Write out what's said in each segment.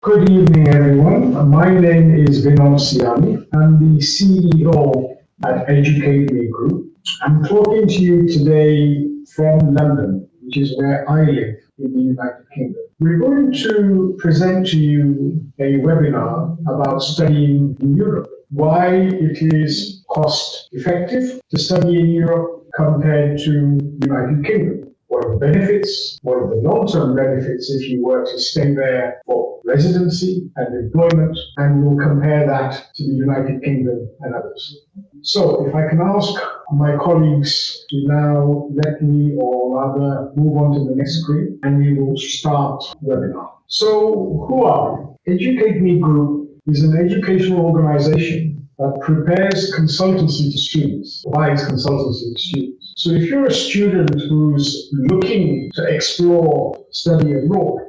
Good evening, everyone. My name is Vinod Siani. I'm the CEO at Educate Me Group. I'm talking to you today from London, which is where I live in the United Kingdom. We're going to present to you a webinar about studying in Europe, why it is cost effective to study in Europe compared to the United Kingdom. What are the benefits? What are the long-term benefits if you were to stay there for residency and employment? And we'll compare that to the United Kingdom and others. So if I can ask my colleagues to now let me, or rather move on to the next screen, and we will start the webinar. So who are we? Educate Me Group is an educational organization that prepares consultancy to students, provides consultancy to students. So if you're a student who's looking to explore study abroad,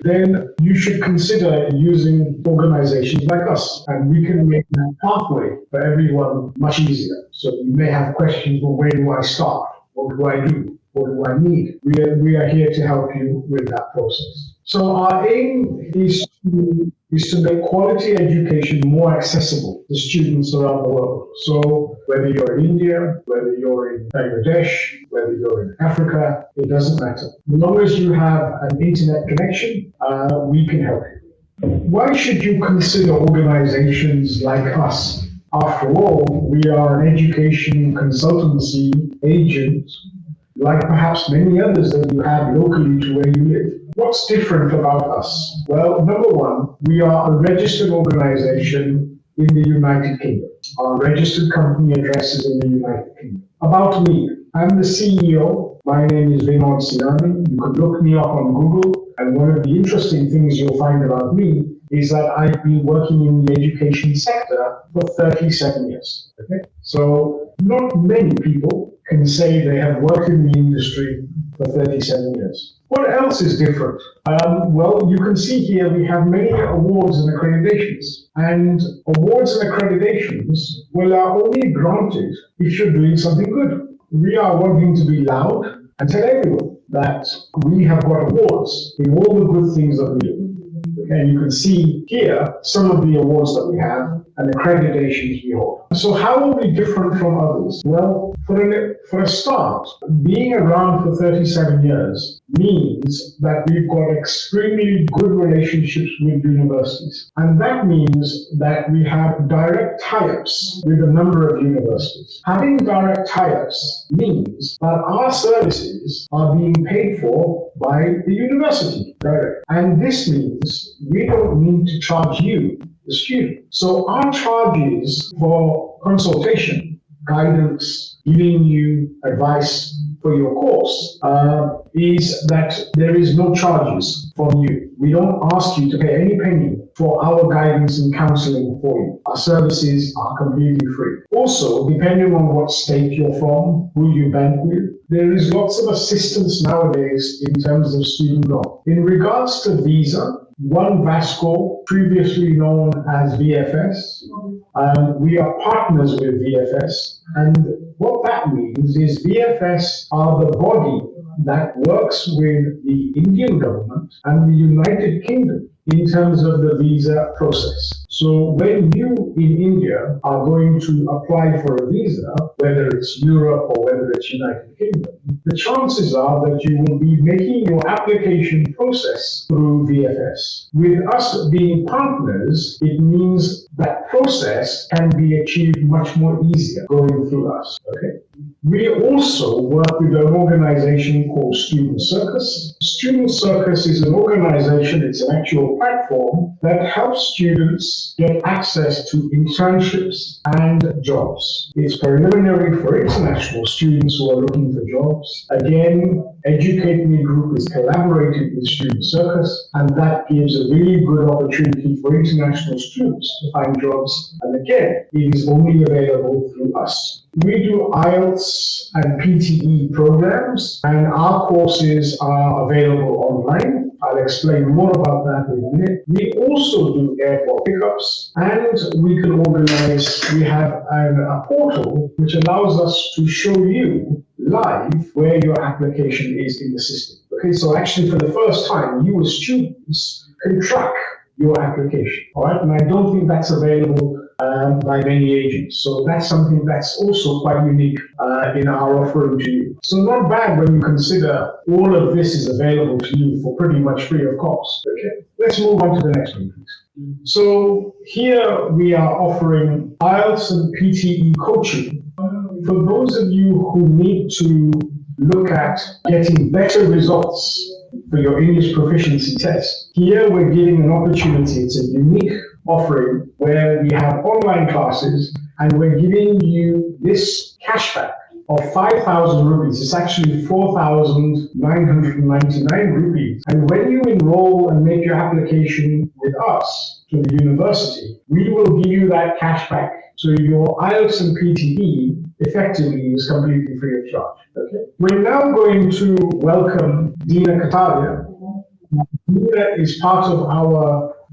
then you should consider using organizations like us, and we can make that pathway for everyone much easier. So you may have questions, well, where do I start? What do I do? What do I need? We are here to help you with that process. So our aim is to make quality education more accessible to students around the world. So whether you're in India, whether you're in Bangladesh, whether you're in Africa, it doesn't matter. As long as you have an internet connection, we can help you. Why should you consider organizations like us? After all, we are an education consultancy agent, like perhaps many others that you have locally to where you live. What's different about us? Well, number one, we are a registered organization in the United Kingdom. Our registered company address is in the United Kingdom. About me, I'm the CEO. My name is Vinod Siani. You can look me up on Google. And one of the interesting things you'll find about me is that I've been working in the education sector for 37 years. Okay? So not many people can say they have worked in the industry for 37 years. What else is different? Well, you can see here we have many awards and accreditations. And awards and accreditations, well, are only granted if you're doing something good. We are wanting to be loud and tell everyone that we have got awards in all the good things that we do. And you can see here some of the awards that we have and accreditations we hold. So how are we different from others? Well, for a start, being around for 37 years means that we've got extremely good relationships with universities. And that means that we have direct tie-ups with a number of universities. Having direct tie-ups means that our services are being paid for by the university direct. And this means we don't need to charge you, the student. So our charges for consultation, guidance, giving you advice for your course is that there is no charges from you. We don't ask you to pay any penny for our guidance and counseling for you. Our services are completely free. Also, depending on what state you're from, who you bank with, there is lots of assistance nowadays in terms of student loan. In regards to visa, One Vasco, previously known as VFS, we are partners with VFS, and what that means is VFS are the body that works with the Indian government and the United Kingdom in terms of the visa process. So when you in India are going to apply for a visa, whether it's Europe or whether it's United Kingdom, the chances are that you will be making your application process through VFS. With us being partners, it means that process can be achieved much more easier going through us. Okay? We also work with an organization called Student Circus. Student Circus is an organization, it's an actual platform that helps students get access to internships and jobs. It's preliminary for international students who are looking for jobs. Again, Educate Me Group is collaborating with Student Circus, and that gives a really good opportunity for international students to find jobs. And again, it is only available through us. We do IELTS and PTE programs, and our courses are available online. I'll explain more about that in a minute. We also do airport pickups, and we have a portal which allows us to show you live where your application is in the system. Okay, so actually for the first time, you as students can track your application. All right, and I don't think that's available by many agents. So that's something that's also quite unique in our offering to you. So not bad when you consider all of this is available to you for pretty much free of cost. Okay, let's move on to the next one, please. So here we are offering IELTS and PTE coaching for those of you who need to look at getting better results for your English proficiency test. Here we're giving an opportunity. It's a unique offering where we have online classes and we're giving you this cashback of 5,000 rupees. It's actually 4,999 rupees. And when you enroll and make your application with us to the university, we will give you that cashback. So your IELTS and PTE effectively is completely free of charge. Okay. We're now going to welcome Dina Kataria. Dina is part of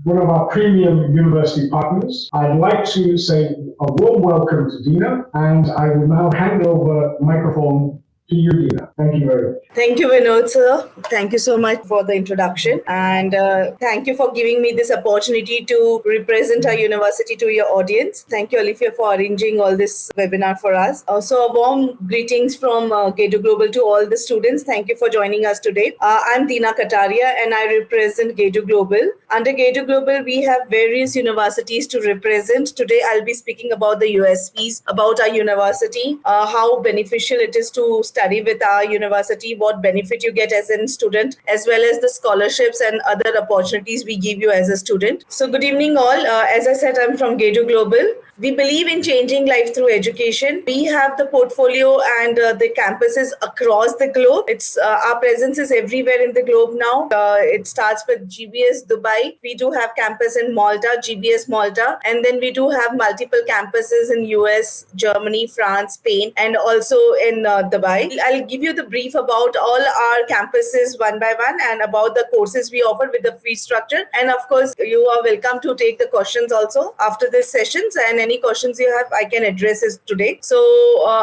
one of our premium university partners. I'd like to say a warm welcome to Dina, and I will now hand over the microphone to you, Dina. Thank you very much. Thank you, Vinod, sir. Thank you so much for the introduction. And thank you for giving me this opportunity to represent our university to your audience. Thank you, Olivia, for arranging all this webinar for us. Also, a warm greetings from Gedu Global to all the students. Thank you for joining us today. I'm Dina Kataria, and I represent Gedu Global. Under Gedu Global, we have various universities to represent. Today, I'll be speaking about the USPs, about our university, how beneficial it is to study with our university, what benefit you get as a student, as well as the scholarships and other opportunities we give you as a student. So good evening all. As I said, I'm from Gedu Global. We believe in changing life through education. We have the portfolio and the campuses across the globe. Our presence is everywhere in the globe now. It starts with GBS Dubai. We do have campus in Malta, GBS Malta, and then we do have multiple campuses in US, Germany, France, Spain, and also in Dubai. I'll give you the brief about all our campuses one by one and about the courses we offer with the fee structure. And of course, you are welcome to take the questions also after this sessions, and any questions you have, I can address it today. So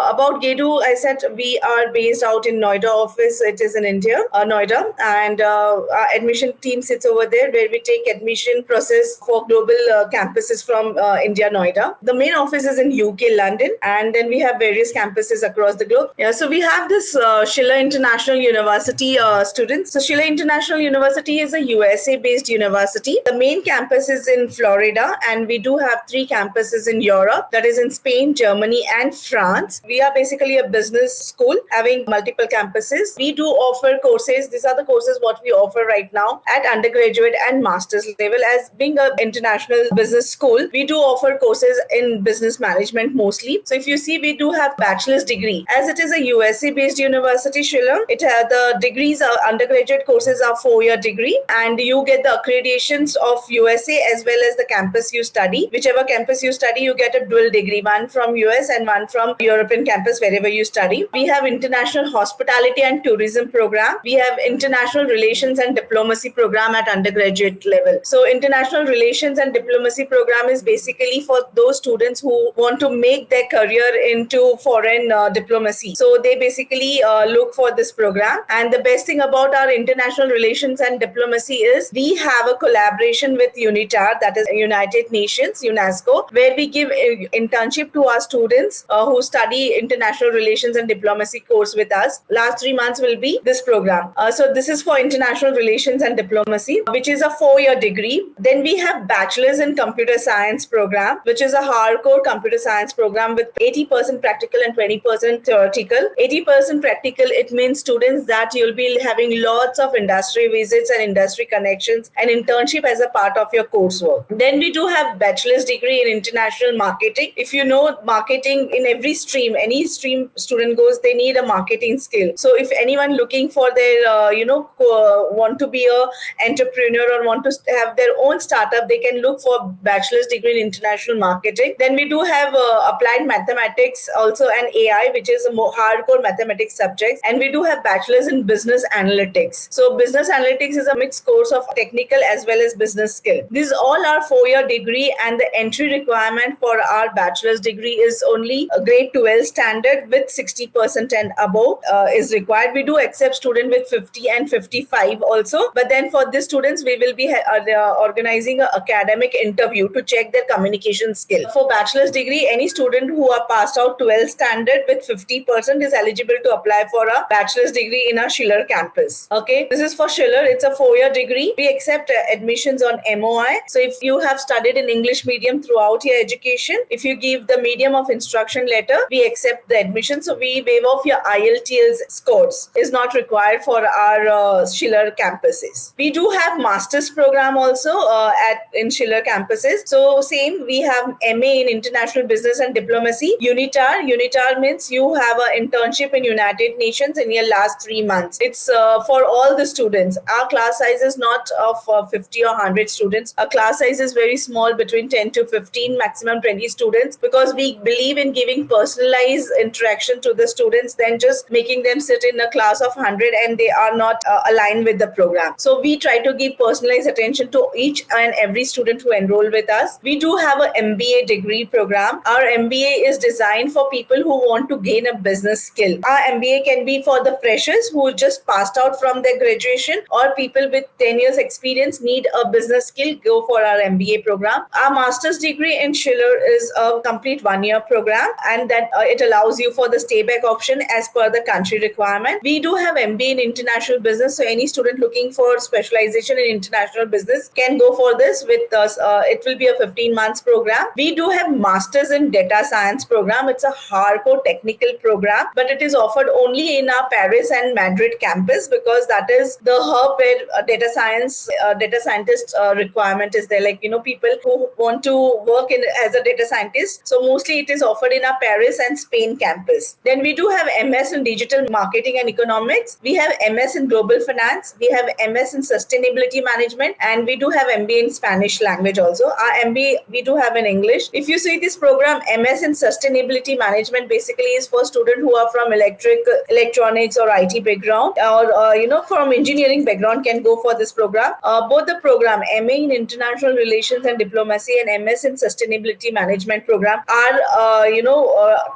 about Gedu, I said we are based out in Noida office. It is in India, Noida, and our admission team sits over there where we take admission process for global campuses from India, Noida. The main office is in UK, London, and then we have various campuses across the globe. Yeah, so we have this Schiller International University students. So Schiller International University is a USA-based university. The main campus is in Florida, and we do have 3 campuses in Europe, that is in Spain, Germany, and France. We are basically a business school having multiple campuses. We do offer courses. These are the courses what we offer right now at undergraduate and master's level. As being an international business school, we do offer courses in business management mostly. So if you see, we do have bachelor's degree. As it is a USA-based university, Schiller, the degrees are undergraduate courses are 4-year degree, and you get the accreditations of USA as well as the campus you study. Whichever campus you study, you get a dual degree, one from US and one from European campus, wherever you study. We have international hospitality and tourism program. We have international relations and diplomacy program at undergraduate level. So international relations and diplomacy program is basically for those students who want to make their career into foreign diplomacy. So they basically look for this program. And the best thing about our international relations and diplomacy is we have a collaboration with UNITAR, that is United Nations, UNESCO, where we give internship to our students who study international relations and diplomacy course with us. Last 3 months will be this program. So this is for international relations and diplomacy, which is a 4-year degree. Then we have bachelor's in computer science program, which is a hardcore computer science program with 80% practical and 20% theoretical. 80% practical, it means students that you'll be having lots of industry visits and industry connections and internship as a part of your coursework. Then we do have bachelor's degree in international marketing. If you know marketing, in every stream, any stream student goes, they need a marketing skill. So if anyone looking for their, want to be a entrepreneur or want to have their own startup, they can look for bachelor's degree in international marketing. Then we do have applied mathematics also, and AI, which is a more hardcore mathematics subjects, and we do have bachelor's in business analytics. So business analytics is a mixed course of technical as well as business skill. These all are 4-year degree, and the entry requirement for our bachelor's degree is only a grade 12 standard with 60% and above is required. We do accept student with 50 and 55 also, but then for these students we will be organizing an academic interview to check their communication skill. For bachelor's degree, any student who are passed out 12 standard with 50% is eligible to apply for a bachelor's degree in our Schiller campus. Okay, this is for Schiller. It's a 4-year degree. We accept admissions on MOI. So if you have studied in English medium throughout your education, if you give the medium of instruction letter, we accept the admission. So we waive off your IELTS scores. Is not required for our Schiller campuses. We do have master's program also in Schiller campuses. So same, we have MA in International Business and Diplomacy. UNITAR. UNITAR means you have an internship in United Nations in your last 3 months. It's for all the students. Our class size is not of 50 or 100 students. Our class size is very small, between 10 to 15, maximum 20 students, because we believe in giving personalized interaction to the students than just making them sit in a class of 100 and they are not aligned with the program. So we try to give personalized attention to each and every student who enroll with us. We do have an MBA degree program. Our MBA is designed for people who want to gain a business skill. Our MBA can be for the freshers who just passed out from their graduation, or people with 10 years experience need a business skill, go for our MBA program. Our master's degree in Schiller is a complete 1-year program, and that it allows you for the stay back option as per the country requirement. We do have MBA in international business, so any student looking for specialization in international business can go for this with us. It will be a 15 months program. We do have masters in data science program. It's a hardcore technical program, but it is offered only in our Paris and Madrid campus, because that is the hub where data scientist requirement is there. Like, people who want to work as a data scientist. So mostly it is offered in our Paris and Spain campus. Then we do have MS in digital marketing and economics. We have MS in global finance. We have MS in sustainability management, and we do have MBA in Spanish language also. Our MBA we do have in English. If you see this program, MS in sustainability management basically is for students who are from electronics or IT background, or from engineering background can go for this program. Both the program MA in international relations and diplomacy and MS in sustainability management program are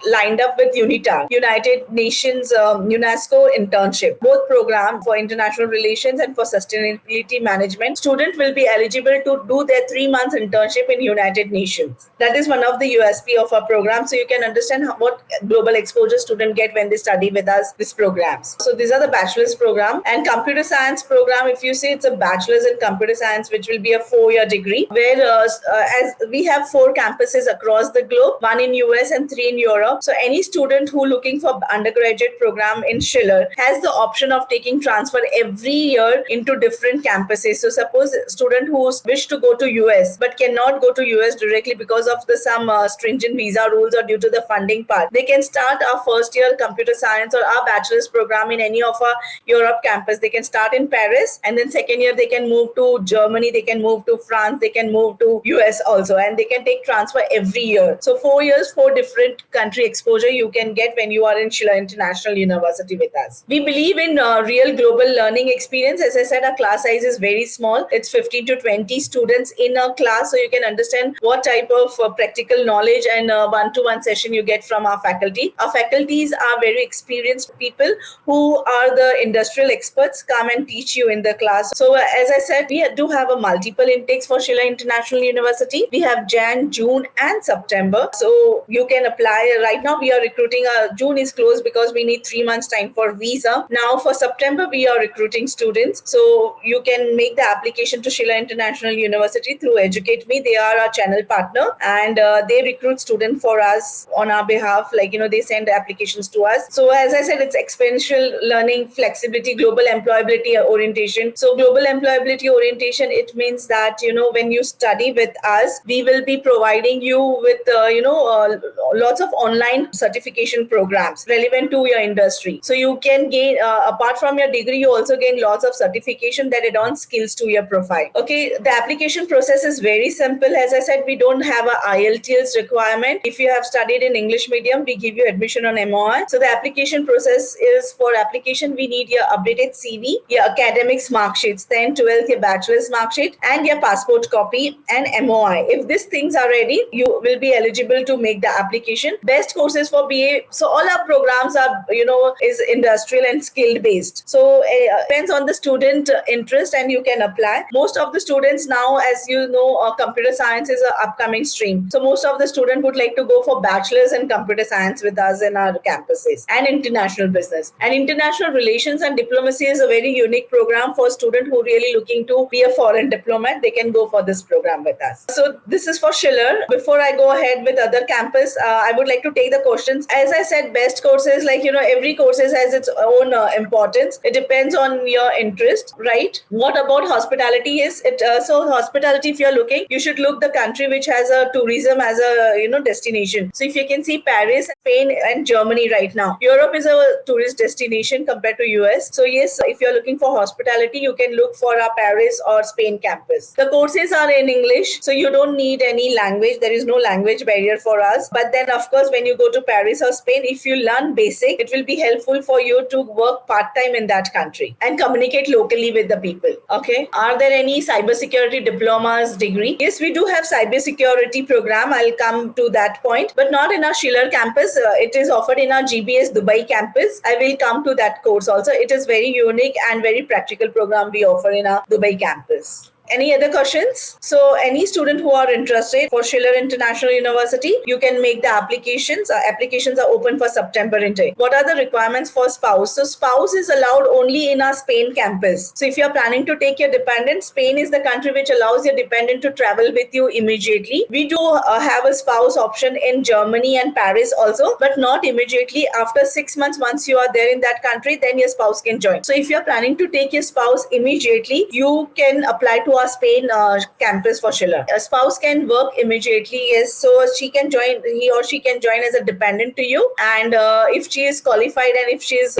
lined up with UNITAR, United Nations UNESCO internship. Both programs for international relations and for sustainability management, student will be eligible to do their 3 months internship in United Nations. That is one of the USP of our program. So you can understand what global exposure students get when they study with us these programs. So these are the bachelor's program. And computer science program, if you see, it's a bachelor's in computer science, which will be a 4-year degree, where as we have 4 campuses across the globe, 1 in US and 3 in Europe. So any student who looking for undergraduate program in Schiller has the option of taking transfer every year into different campuses. So suppose a student who wish to go to US but cannot go to US directly because of some stringent visa rules or due to the funding part, they can start our first year computer science or our bachelor's program in any of our Europe campus. They can start in Paris, and then second year they can move to Germany, they can move to France, they can move to US also, and they can take transfer every year. So 4 years, 4 different country exposure you can get when you are in Schiller International University with us. We believe in real global learning experience. As I said, our class size is very small. It's 15 to 20 students in a class, so you can understand what type of practical knowledge and one-to-one session you get from our faculty. Our faculties are very experienced people who are the industrial experts, come and teach you in the class. So as I said, we do have a multiple intakes for Schiller International University. We have Jan, June and September. So you can apply. Right now we are recruiting. June is closed because we need 3 months time for visa. Now for September we are recruiting students. So you can make the application to Schiller International University through Educate Me. They are our channel partner, and they recruit students for us on our behalf. They send applications to us. So as I said, it's experiential learning, flexibility, global employability orientation. So global employability orientation, it means that, when you study with us, we will be providing you with, lots of online certification programs relevant to your industry. So you can gain, apart from your degree, you also gain lots of certification that add on skills to your profile. Okay, the application process is very simple. As I said, we don't have a IELTS requirement. If you have studied in English medium, we give you admission on MOI. So So the application process is, for application, we need your updated CV, your academics mark sheets, 10, 12th, your bachelor's mark sheet, and your passport copy and MOI. If these things are ready, you will be eligible to make the application. Best courses for BA. So all our programs are, is industrial and skilled based. So depends on the student interest and you can apply. Most of the students now, as you know, computer science is an upcoming stream. So most of the students would like to go for bachelor's in computer science with us in our campuses, and international business. And international relations and diplomacy is a very unique program for students who really looking to be a foreign diplomat. They can go for this program with us. So this is for Schiller. Before I go ahead with other campus, I would like to take the questions. As I said, best courses, every courses has its own importance. It depends on your interest, right? What about hospitality is it? So hospitality, if you're looking, you should look the country which has a tourism as a destination. So if you can see Paris, Spain, and Germany right now. Europe is a tourist destination compared to US. So yes, if you're looking for hospitality, you can look for a Paris or Spain campus. The courses are in English, so you don't need any language. There is no language barrier for us. But then, of course, when you go to Paris or Spain, if you learn basic, it will be helpful for you to work part-time in that country and communicate locally with the people. Okay. Are there any cybersecurity diplomas degree? Yes, we do have cybersecurity program. I'll come to that point, but not in our Schiller campus. It is offered in our GBS Dubai campus. I will come to that course also. It is very unique and very practical program we offer in our Dubai campus. Any other questions? So any student who are interested for Schiller International University, you can make the applications. Applications are open for September intake. What are the requirements for spouse? So spouse is allowed only in our Spain campus. So if you're planning to take your dependent, Spain is the country which allows your dependent to travel with you immediately. We do have a spouse option in Germany and Paris also, but not immediately. After 6 months, once you are there in that country, then your spouse can join. So if you're planning to take your spouse immediately, you can apply to our Spain campus for Schiller. A spouse can work immediately, yes. So he or she can join as a dependent to you. And if she is qualified and if she is,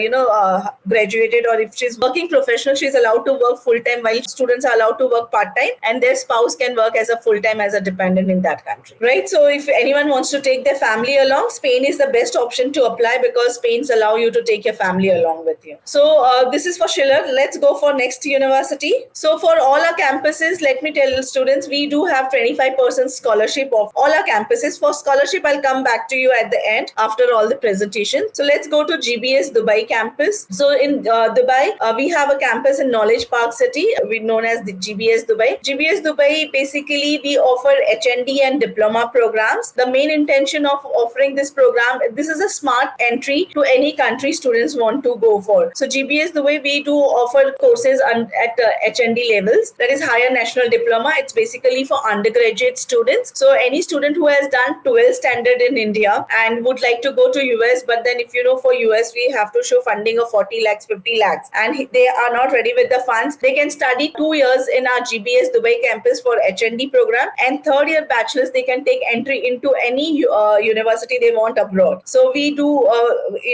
graduated, or if she's working professional, she's allowed to work full time, while students are allowed to work part time, and their spouse can work as a full time as a dependent in that country, right? So if anyone wants to take their family along, Spain is the best option to apply because Spain's allow you to take your family along with you. So this is for Schiller. Let's go for next university. So for all our campuses, let me tell students, we do have 25% scholarship of all our campuses. For scholarship, I'll come back to you at the end after all the presentation. So let's go to GBS Dubai campus. So in Dubai, we have a campus in Knowledge Park City, known as the GBS Dubai. GBS Dubai, basically, we offer HND and diploma programs. The main intention of offering this program, this is a smart entry to any country students want to go for. So GBS Dubai, we do offer courses at HND levels, that is higher national diploma. It's basically for undergraduate students. So any student who has done 12 standard in India and would like to go to US, but then if for US, we have to show funding of 40 lakhs, 50 lakhs, and they are not ready with the funds, they can study 2 years in our GBS Dubai campus for HND program, and third year bachelor's, they can take entry into any university they want abroad. So we do,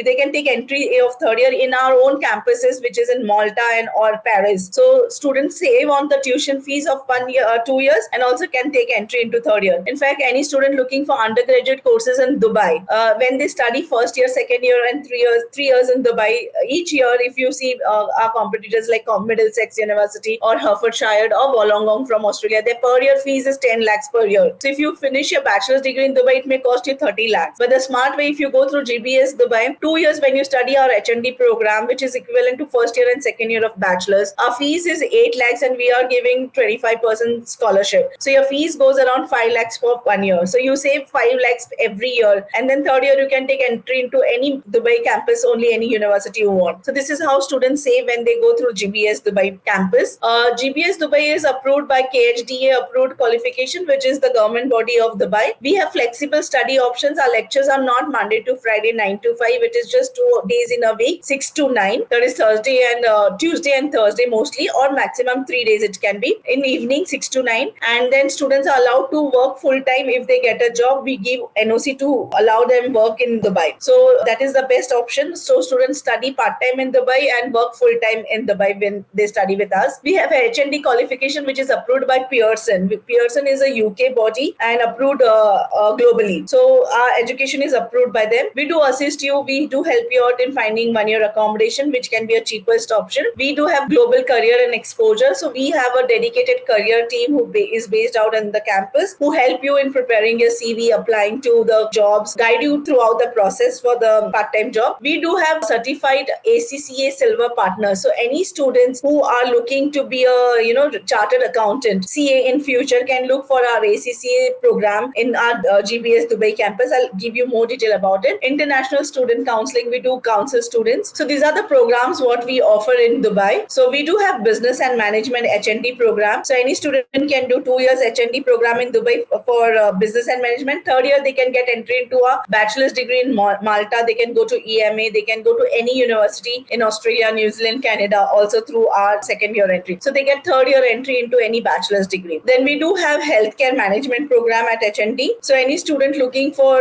they can take entry of third year in our own campuses, which is in Malta and or Paris. So students save on the tuition fees of 1 year or 2 years, and also can take entry into third year. In fact, any student looking for undergraduate courses in Dubai, when they study first year, second year, and 3 years in Dubai, each year, if you see our competitors like Middlesex University or Hertfordshire or Wollongong from Australia, their per year fees is 10 lakhs per year. So if you finish your bachelor's degree in Dubai, it may cost you 30 lakhs. But the smart way, if you go through GBS Dubai, 2 years when you study our HND program, which is equivalent to first year and second year of bachelor's, our fees is 8 lakhs and we are giving 25% scholarship. So your fees goes around 5 lakhs for 1 year. So you save 5 lakhs every year. And then third year, you can take entry into any Dubai campus, only any university you want. So this is how students save when they go through GBS Dubai campus. GBS Dubai is approved by KHDA approved qualification, which is the government body of Dubai. We have flexible study options. Our lectures are not Monday to Friday, 9 to 5. It is just 2 days in a week, 6 to 9. That is Thursday and Tuesday and Thursday mostly, or maximum 3 days it can be. stream in evening 6 to 9, and then students are allowed to work full time. If they get a job, we give NOC to allow them work in Dubai. So that is the best option. So students study part time in Dubai and work full time in Dubai when they study with us. We have a HND qualification which is approved by Pearson. Pearson is a UK body and approved globally. So our education is approved by them. We do assist you. We do help you out in finding 1 year accommodation, which can be a cheapest option. We do have global career and exposure. So we have a dedicated career team who is based out in the campus, who help you in preparing your CV, applying to the jobs, guide you throughout the process for the part-time job. We do have certified ACCA silver partners. So any students who are looking to be a chartered accountant, CA in future, can look for our ACCA program in our GBS Dubai campus. I'll give you more detail about it. International student counseling, we do counsel students. So these are the programs what we offer in Dubai. So we do have business and management HND program. So any student can do 2 years HND program in Dubai for business and management. Third year they can get entry into a bachelor's degree in Malta. They can go to EMA. They can go to any university in Australia, New Zealand, Canada, also through our second year entry. So they get third year entry into any bachelor's degree. Then we do have healthcare management program at HND. So any student looking for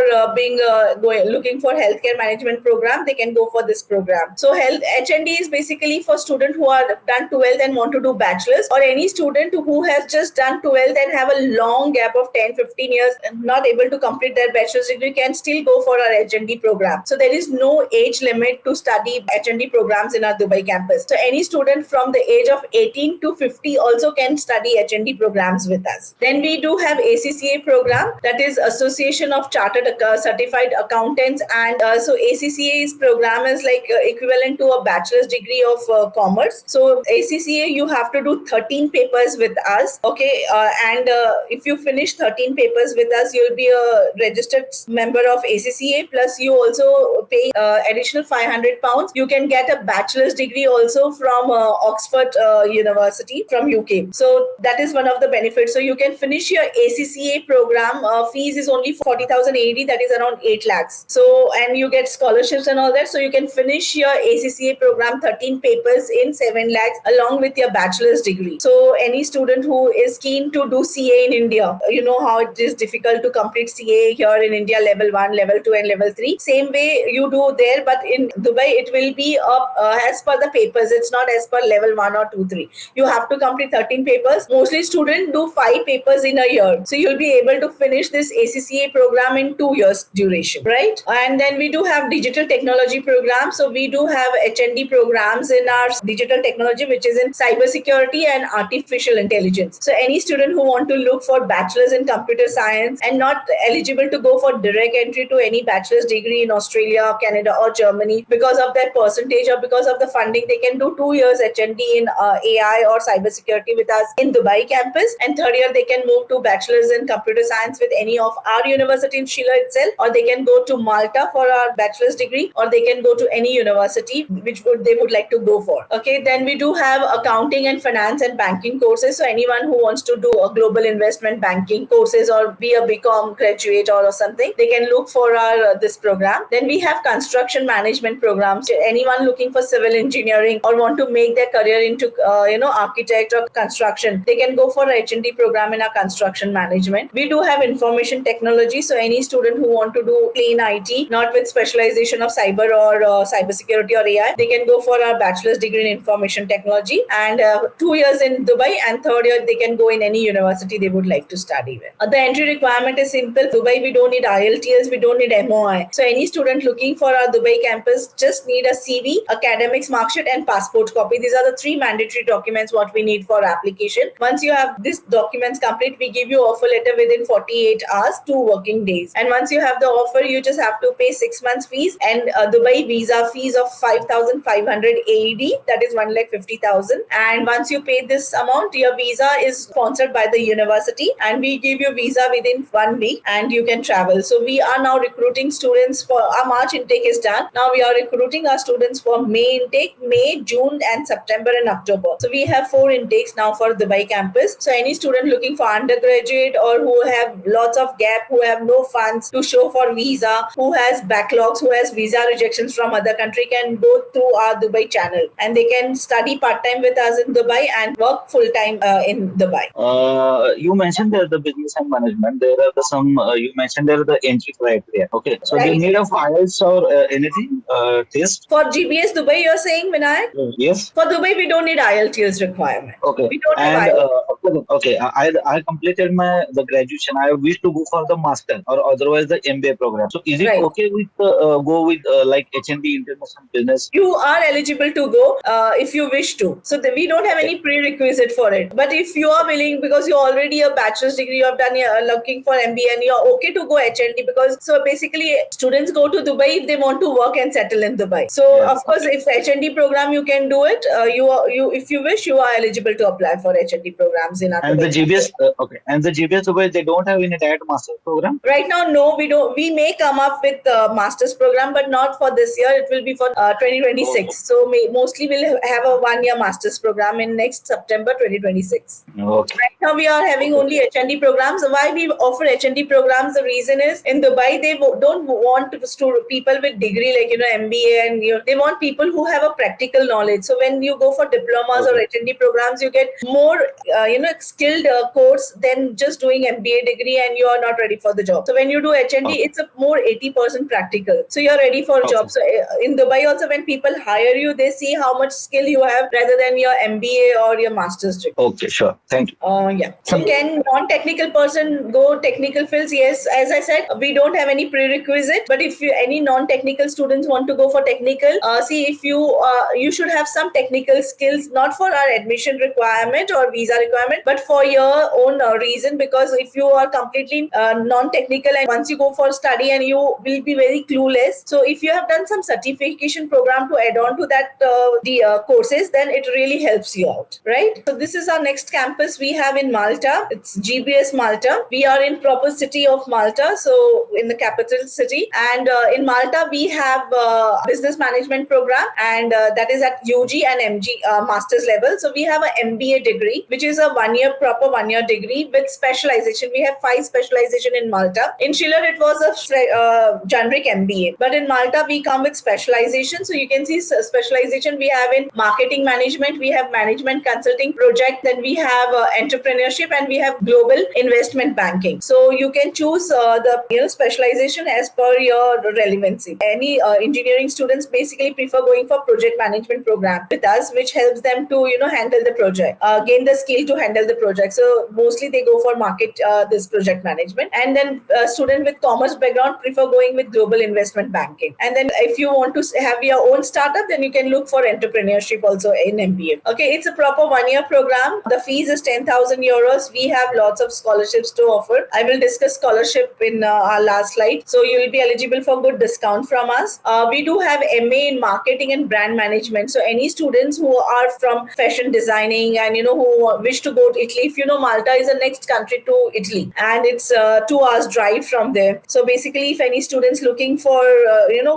looking for healthcare management program, they can go for this program. So HND is basically for students who are done 12th and want to do bachelor's, or any student who has just done 12th and have a long gap of 10-15 years and not able to complete their bachelor's degree, can still go for our HND program. So there is no age limit to study HND programs in our Dubai campus. So any student from the age of 18 to 50 also can study HND programs with us. Then we do have ACCA program, that is Association of Chartered Certified Accountants, and so ACCA's program is like equivalent to a bachelor's degree of commerce. So ACCA, you have to do 13 papers with us, okay, and if you finish 13 papers with us, you'll be a registered member of ACCA, plus you also pay additional £500. You can get a bachelor's degree also from Oxford University from UK. So that is one of the benefits. So you can finish your ACCA program. Fees is only 40,000 AED, that is around 8 lakhs. So, and you get scholarships and all that. So you can finish your ACCA program 13 papers in 7 lakhs along with your bachelor's degree. So any student who is keen to do CA in India, you know how it is difficult to complete CA here in India, level 1, level 2 and level 3. Same way you do there, but in Dubai it will be as per the papers. It's not as per level 1 or 2, 3. You have to complete 13 papers. Mostly students do 5 papers in a year. So you'll be able to finish this ACCA program in 2 years duration, right? And then we do have digital technology programs. So we do have HND programs in our digital technology, which is in cybersecurity and artificial intelligence. So any student who want to look for bachelor's in computer science and not eligible to go for direct entry to any bachelor's degree in Australia, Canada or Germany because of their percentage or because of the funding, they can do 2 years HND in AI or cybersecurity with us in Dubai campus, and third year they can move to bachelor's in computer science with any of our university in Sheila itself, or they can go to Malta for our bachelor's degree, or they can go to any university which they would like to go for. Okay, then we do have accounting and finance and banking courses. So anyone who wants to do a global investment banking courses or be a BCom graduate or something, they can look for our this program. Then we have construction management programs. So anyone looking for civil engineering or want to make their career into architect or construction, they can go for a HND program in our construction management. We do have information technology. So any student who want to do plain IT, not with specialization of cyber or cybersecurity or AI, they can go for our bachelor's degree in information technology, and 2 years in Dubai, and third year they can go in any university they would like to study with. The entry requirement is simple. Dubai, we don't need IELTS, we don't need MOI. So any student looking for our Dubai campus just need a CV, academics mark sheet and passport copy. These are the 3 mandatory documents what we need for application. Once you have these documents complete, we give you offer letter within 48 hours, 2 working days. And once you have the offer, you just have to pay 6 months fees and Dubai visa fees of 5,500 AED, that is 1,50,000. And once you pay this amount, your visa is sponsored by the university, and we give you visa within 1 week and you can travel. So we are now recruiting students for our March intake is done. Now we are recruiting our students for May intake, May, June and September and October. So we have 4 intakes now for Dubai campus. So any student looking for undergraduate or who have lots of gap, who have no funds to show for visa, who has backlogs, who has visa rejections from other country, can go through our Dubai channel and they can study part-time with us in Dubai and work full-time in Dubai? You mentioned there the business and management. There are you mentioned there are the entry criteria. Okay. So do you Right. need a files or anything? Test? For GBS Dubai, you're saying, Vinayak? Yes. For Dubai, we don't need IELTS requirement. Okay. We don't have And IELTS. okay, I completed the graduation. I wish to go for the master or otherwise the MBA program. So is it Right. okay with go with like HND International Business? You are eligible to go if you wish to. So we don't have any prerequisite for it. But if you are willing, because you're already a bachelor's degree, you have done looking for MBA, and you're okay to go HND, because so basically students go to Dubai if they want to work and settle in Dubai. So Yes. of course, if HND program you can do it. You if you wish, you are eligible to apply for HND programs in our And the Dubai. GBS, okay. And the GBS Dubai, they don't have any direct master program. Right now, no, we don't. We may come up with a master's program, but not for this year. It will be for 2026. So mostly we'll have a 1-year master's program in next September 2026. Okay. Right now, we are having only HND programs. Why we offer HND programs? The reason is in Dubai they don't want people with degree like MBA, and they want people who have a practical knowledge. So when you go for diplomas or HND programs, you get more skilled course than just doing MBA degree, and you are not ready for the job. So when you do HND, it's a more 80% practical. So you're ready for a job. So in Dubai also, when people hire you, they see how much skill you have rather than your MBA or your master's degree. Okay, sure. Thank you. Yeah. So can non-technical person go technical fields? Yes. As I said, we don't have any prerequisite. But if any non-technical students want to go for technical, see if you should have some technical skills, not for our admission requirement or visa requirement, but for your own reason. Because if you are completely non-technical and once you go for study, and you will be very clueless. So if you have done some certification program to add on to that the courses, then it really helps you out, right? So this is our next campus we have in Malta. It's GBS Malta. We are in proper city of Malta, so in the capital city. And in Malta, we have business management program, and that is at UG and MG master's level. So we have an MBA degree, which is a proper 1-year degree with specialization. We have 5 specialization in Malta. In Schiller, it was a generic MBA, but in Malta, we come with specialization. So you can see specialization we have in marketing management, we have management consulting project, then we have entrepreneurship, and we have global investment banking. So you can choose the specialization as per your relevancy. Any engineering students basically prefer going for project management program with us, which helps them to handle the project, gain the skill to handle the project. So mostly they go for this project management, and then student with commerce background prefer going with global investment banking. And then if you want to have your own startup, then you can look for entrepreneurship also in MBA. Okay, it's a proper 1-year program. The fees is 10,000 euros. We have lots of scholarships to offer. I will discuss scholarship in our last slide. So you will be eligible for good discount from us. We do have MA in marketing and brand management. So any students who are from fashion designing and who wish to go to Italy, if Malta is the next country to Italy, and it's 2 hours drive from there. So basically, if any students looking for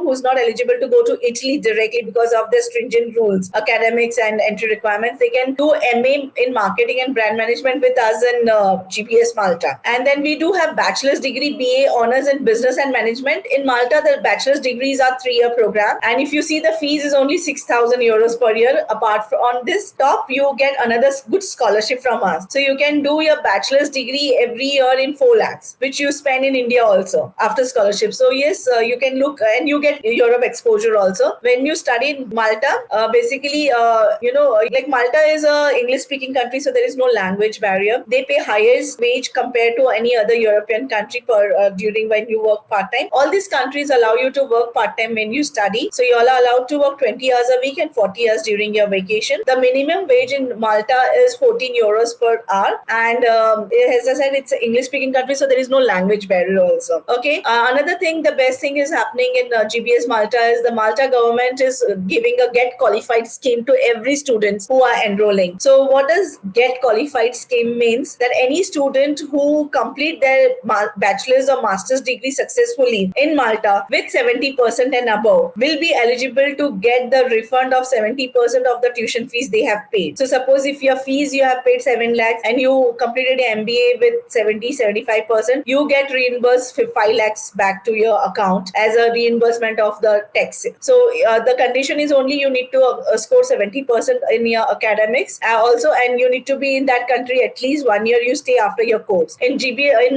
who's not eligible to go to Italy directly because of the stringent rules, academics and entry requirements, they can do MA in marketing and brand management with us in GBS Malta. And then we do have bachelor's degree, BA honors in business and management. In Malta, the bachelor's degrees are 3-year program, and if you see, the fees is only 6,000 euros per year. Apart from on this top, you get another good scholarship from us. So you can do your bachelor's degree every year in 4 lakhs, which you spend in India also after scholarship. So yes, you can look, and you get Europe exposure also when you study in Malta. Basically, like Malta is a English speaking country, so there is no language barrier. They pay highest wage compared to any other European country during when you work part time. All these countries allow you to work part time when you study. So you all are allowed to work 20 hours a week and 40 hours during your vacation. The minimum wage in Malta is 14 euros per hour, and as I said, it's an English speaking country, so there is no language barrier also. Okay. Another thing, the best thing is happening in GBS Malta is the Malta government is giving a Get Qualified scheme to every student who are enrolling. So what does Get Qualified scheme means? That any student who complete their bachelor's or master's degree successfully in Malta with 70% and above will be eligible to get the refund of 70% of the tuition fees they have paid. So suppose if your fees you have paid 7 lakhs and you completed an MBA with 75%, you get reimbursed 5 lakhs back to your account as a reimbursement of the tax. So the condition is only you need to score 70% in your academics, also, and you need to be in that country at least 1 year you stay after your course. In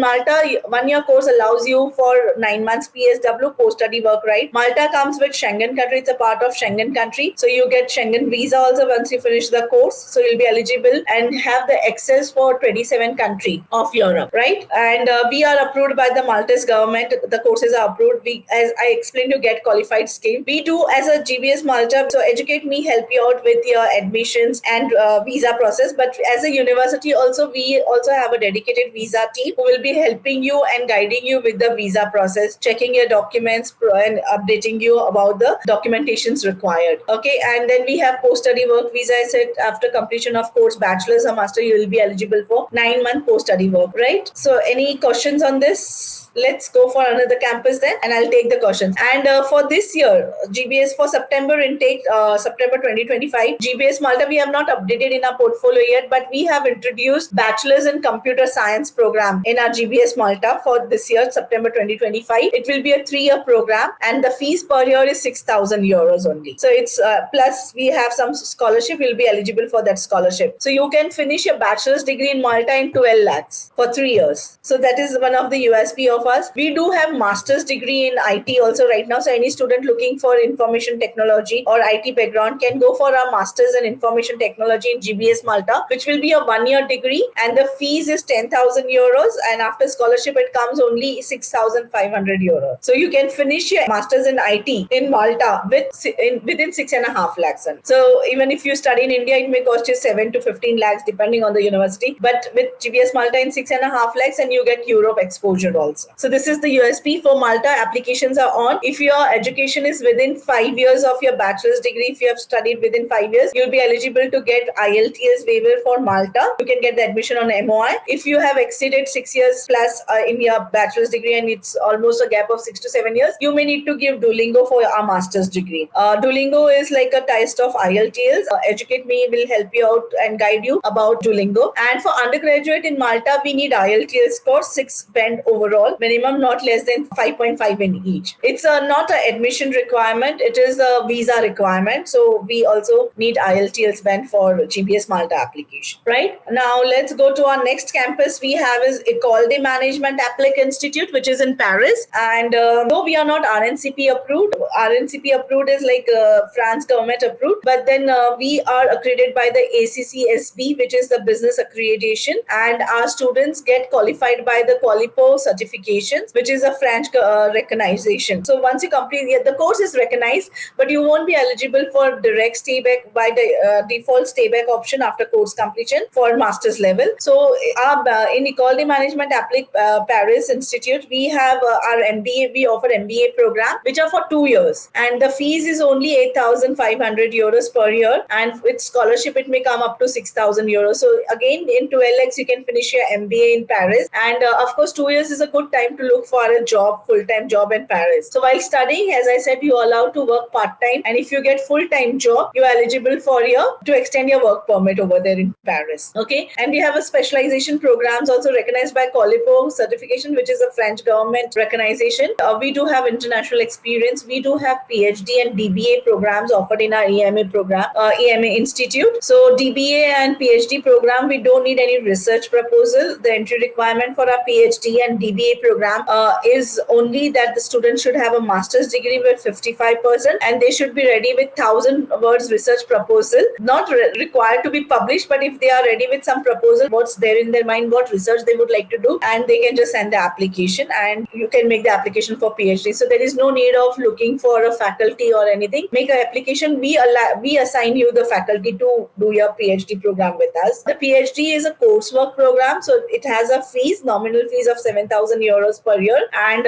Malta, 1 year course allows you for 9 months PSW, post-study work right. Malta comes with Schengen country. It's a part of Schengen country. So you get Schengen visa also once you finish the course. So you'll be eligible and have the access for 27 country of Europe, right? And we are approved by the Maltese government. The courses are approved. We, as I explained, you get qualified scheme. We do as a GBS Malta. So Educate Me help you out with your admissions and visa process. But as a university also, we also have a dedicated visa team who will be helping you and guiding you with the visa process, checking your documents and updating you about the documentations required. Okay, and then we have post-study work visa. I said after completion of course, bachelor's or master, you will be eligible for 9-month post-study work, right? So any questions on this? Let's go for another campus then, and I'll take the questions. And for this year, GBS for September intake, September 2025, GBS Malta, we have not updated in our portfolio yet, but we have introduced Bachelor's in Computer Science program in our GBS Malta for this year, September 2025. It will be a 3-year program, and the fees per year is 6,000 euros only. So it's plus we have some scholarship. You'll be eligible for that scholarship. So you can finish your bachelor's degree in Malta in 12 lakhs for 3 years. So that is one of the USP of us. We do have master's degree in IT also right now. So any student looking for information technology or IT background can go for a master's in information technology in GBS Malta, which will be a 1-year degree, and the fees is 10,000 euros, and after scholarship it comes only 6,500 euros. So you can finish your master's in IT in Malta within 6.5 lakhs. So even if you study in India, it may cost you 7 to 15 lakhs depending on the university. But with GBS Malta in 6.5 lakhs, and you get Europe exposure also. So this is the USP for Malta. Applications are on. If your education is within 5 years of your bachelor's degree, if you have studied within 5 years, you'll be eligible to get IELTS waiver for Malta. You can get the admission on MOI. If you have exceeded 6 years plus in your bachelor's degree and it's almost a gap of 6 to 7 years, you may need to give Duolingo for a master's degree. Duolingo is like a test of IELTS. Educate Me will help you out and guide you about Duolingo. And for undergraduate in Malta, we need IELTS score 6 band overall, minimum not less than 5.5 in each. It's not an admission requirement, it is a visa requirement. So we also need IELTS band for GBS Malta application. Right? Now let's go to our next campus we have is École de Management Applique Institute, which is in Paris. And though we are not RNCP approved is like France government approved, but then we are accredited by the ACCSB, which is the business accreditation, and our students get qualified by the Qualipo certifications, which is a French recognition. So once you complete the course is recognized, but you won't be eligible for direct stay back by the default stay back option after course completion for master's level. So in École de Management Applique Paris Institute, we have our MBA. We offer MBA program which are for 2 years, and the fees is only 8,500 euros per year, and with scholarship it may come up to 6,000 euros. So again, in 12 lakhs you can finish your MBA in Paris, and of course 2 years is a good time to look for a job, full-time job in Paris. So while studying, as I said, you are allowed to work part-time, and if you get full-time job, you are eligible for to extend your work permit over there in Paris. Okay, and we have a specialization programs also recognized by Qualipo certification, which is a French government recognition. We do have international experience. We do have PhD and DBA programs offered in our EMA program, EMA Institute. So DBA and PhD program, we don't need any research proposal. The entry requirement for our PhD and DBA program is only that the student should have a master's degree with 55%, and they should be ready with 1,000 words research proposal, not required to be published, but if they are ready with some proposal, what's there in their mind, what research they would like to do, and they can just send the application and you can make the application for PhD. So there is no need of looking for a faculty or anything. Make an application. We assign you the faculty to do your PhD program with us. The PhD is a coursework program, so it has a fees, nominal fees of 7,000 euros per year, and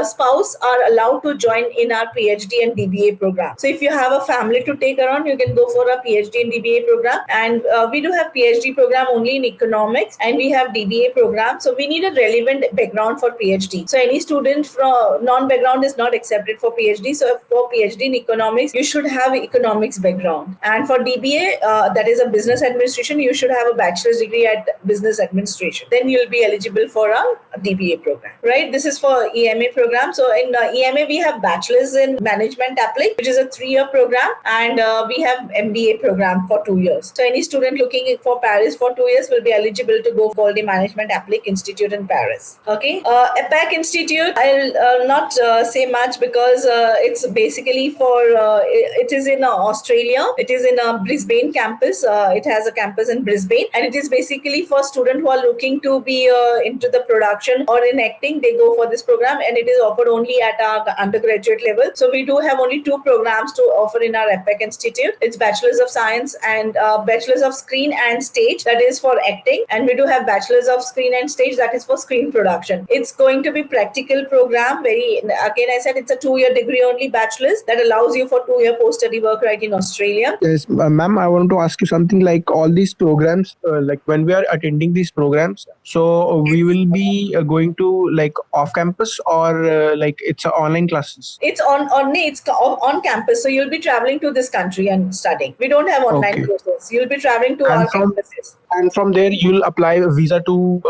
spouse are allowed to join in our PhD and DBA program. So if you have a family to take around, you can go for a PhD and DBA program. And we do have PhD program only in economics, and we have DBA program. So we need a relevant background for PhD. So any student from non-background is not accepted for PhD. So for PhD in economics, you should have economics background. And for DBA, that is a business administration, you should have a bachelor's degree at business administration. Then you'll be eligible for a DBA MBA program, right? This is for EMA program. So in EMA, we have Bachelor's in Management Applied, which is a 3-year program, and we have MBA program for 2 years. So any student looking for Paris for 2 years will be eligible to go for the Management Applied Institute in Paris. Okay. APAC Institute, I'll not say much because it's basically for, it is in Australia. It is in a Brisbane campus. It has a campus in Brisbane, and it is basically for students who are looking to be into the production or in acting. They go for this program, and it is offered only at our undergraduate level. So we do have only 2 programs to offer in our APAC Institute. It's Bachelor's of Science and Bachelor's of Screen and Stage, that is for acting, and we do have Bachelor's of Screen and Stage, that is for screen production. It's going to be practical program. Again, I said it's a 2-year degree only, bachelor's, that allows you for 2-year post-study work right in Australia. Yes, ma'am, I want to ask you something. Like all these programs, like when we are attending these programs, so we will be going to like off campus, or like it's online classes? It's on campus, so you'll be traveling to this country and studying. We don't have online courses. You'll be traveling to our campuses. And from there, you'll apply a visa to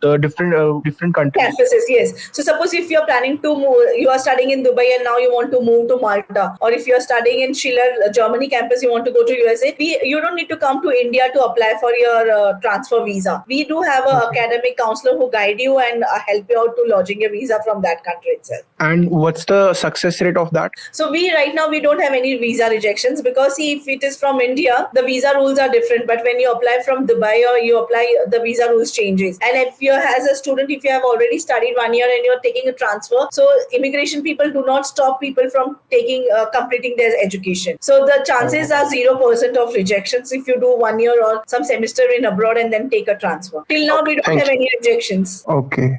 the different countries. Campuses, yes. So suppose if you're planning to move, you are studying in Dubai and now you want to move to Malta, or if you're studying in Schiller, Germany campus, you want to go to USA, you don't need to come to India to apply for your transfer visa. We do have an academic counselor who guide you and help you out to lodging a visa from that country itself. And what's the success rate of that? So right now we don't have any visa rejections, because see, if it is from India, the visa rules are different. But when you apply from Dubai or you apply, the visa rules changes. And if you, as a student, if you have already studied 1 year and you're taking a transfer, so immigration people do not stop people from completing their education. So the chances are 0% of rejections if you do 1 year or some semester in abroad and then take a transfer. Till now, we don't have any rejections. Okay.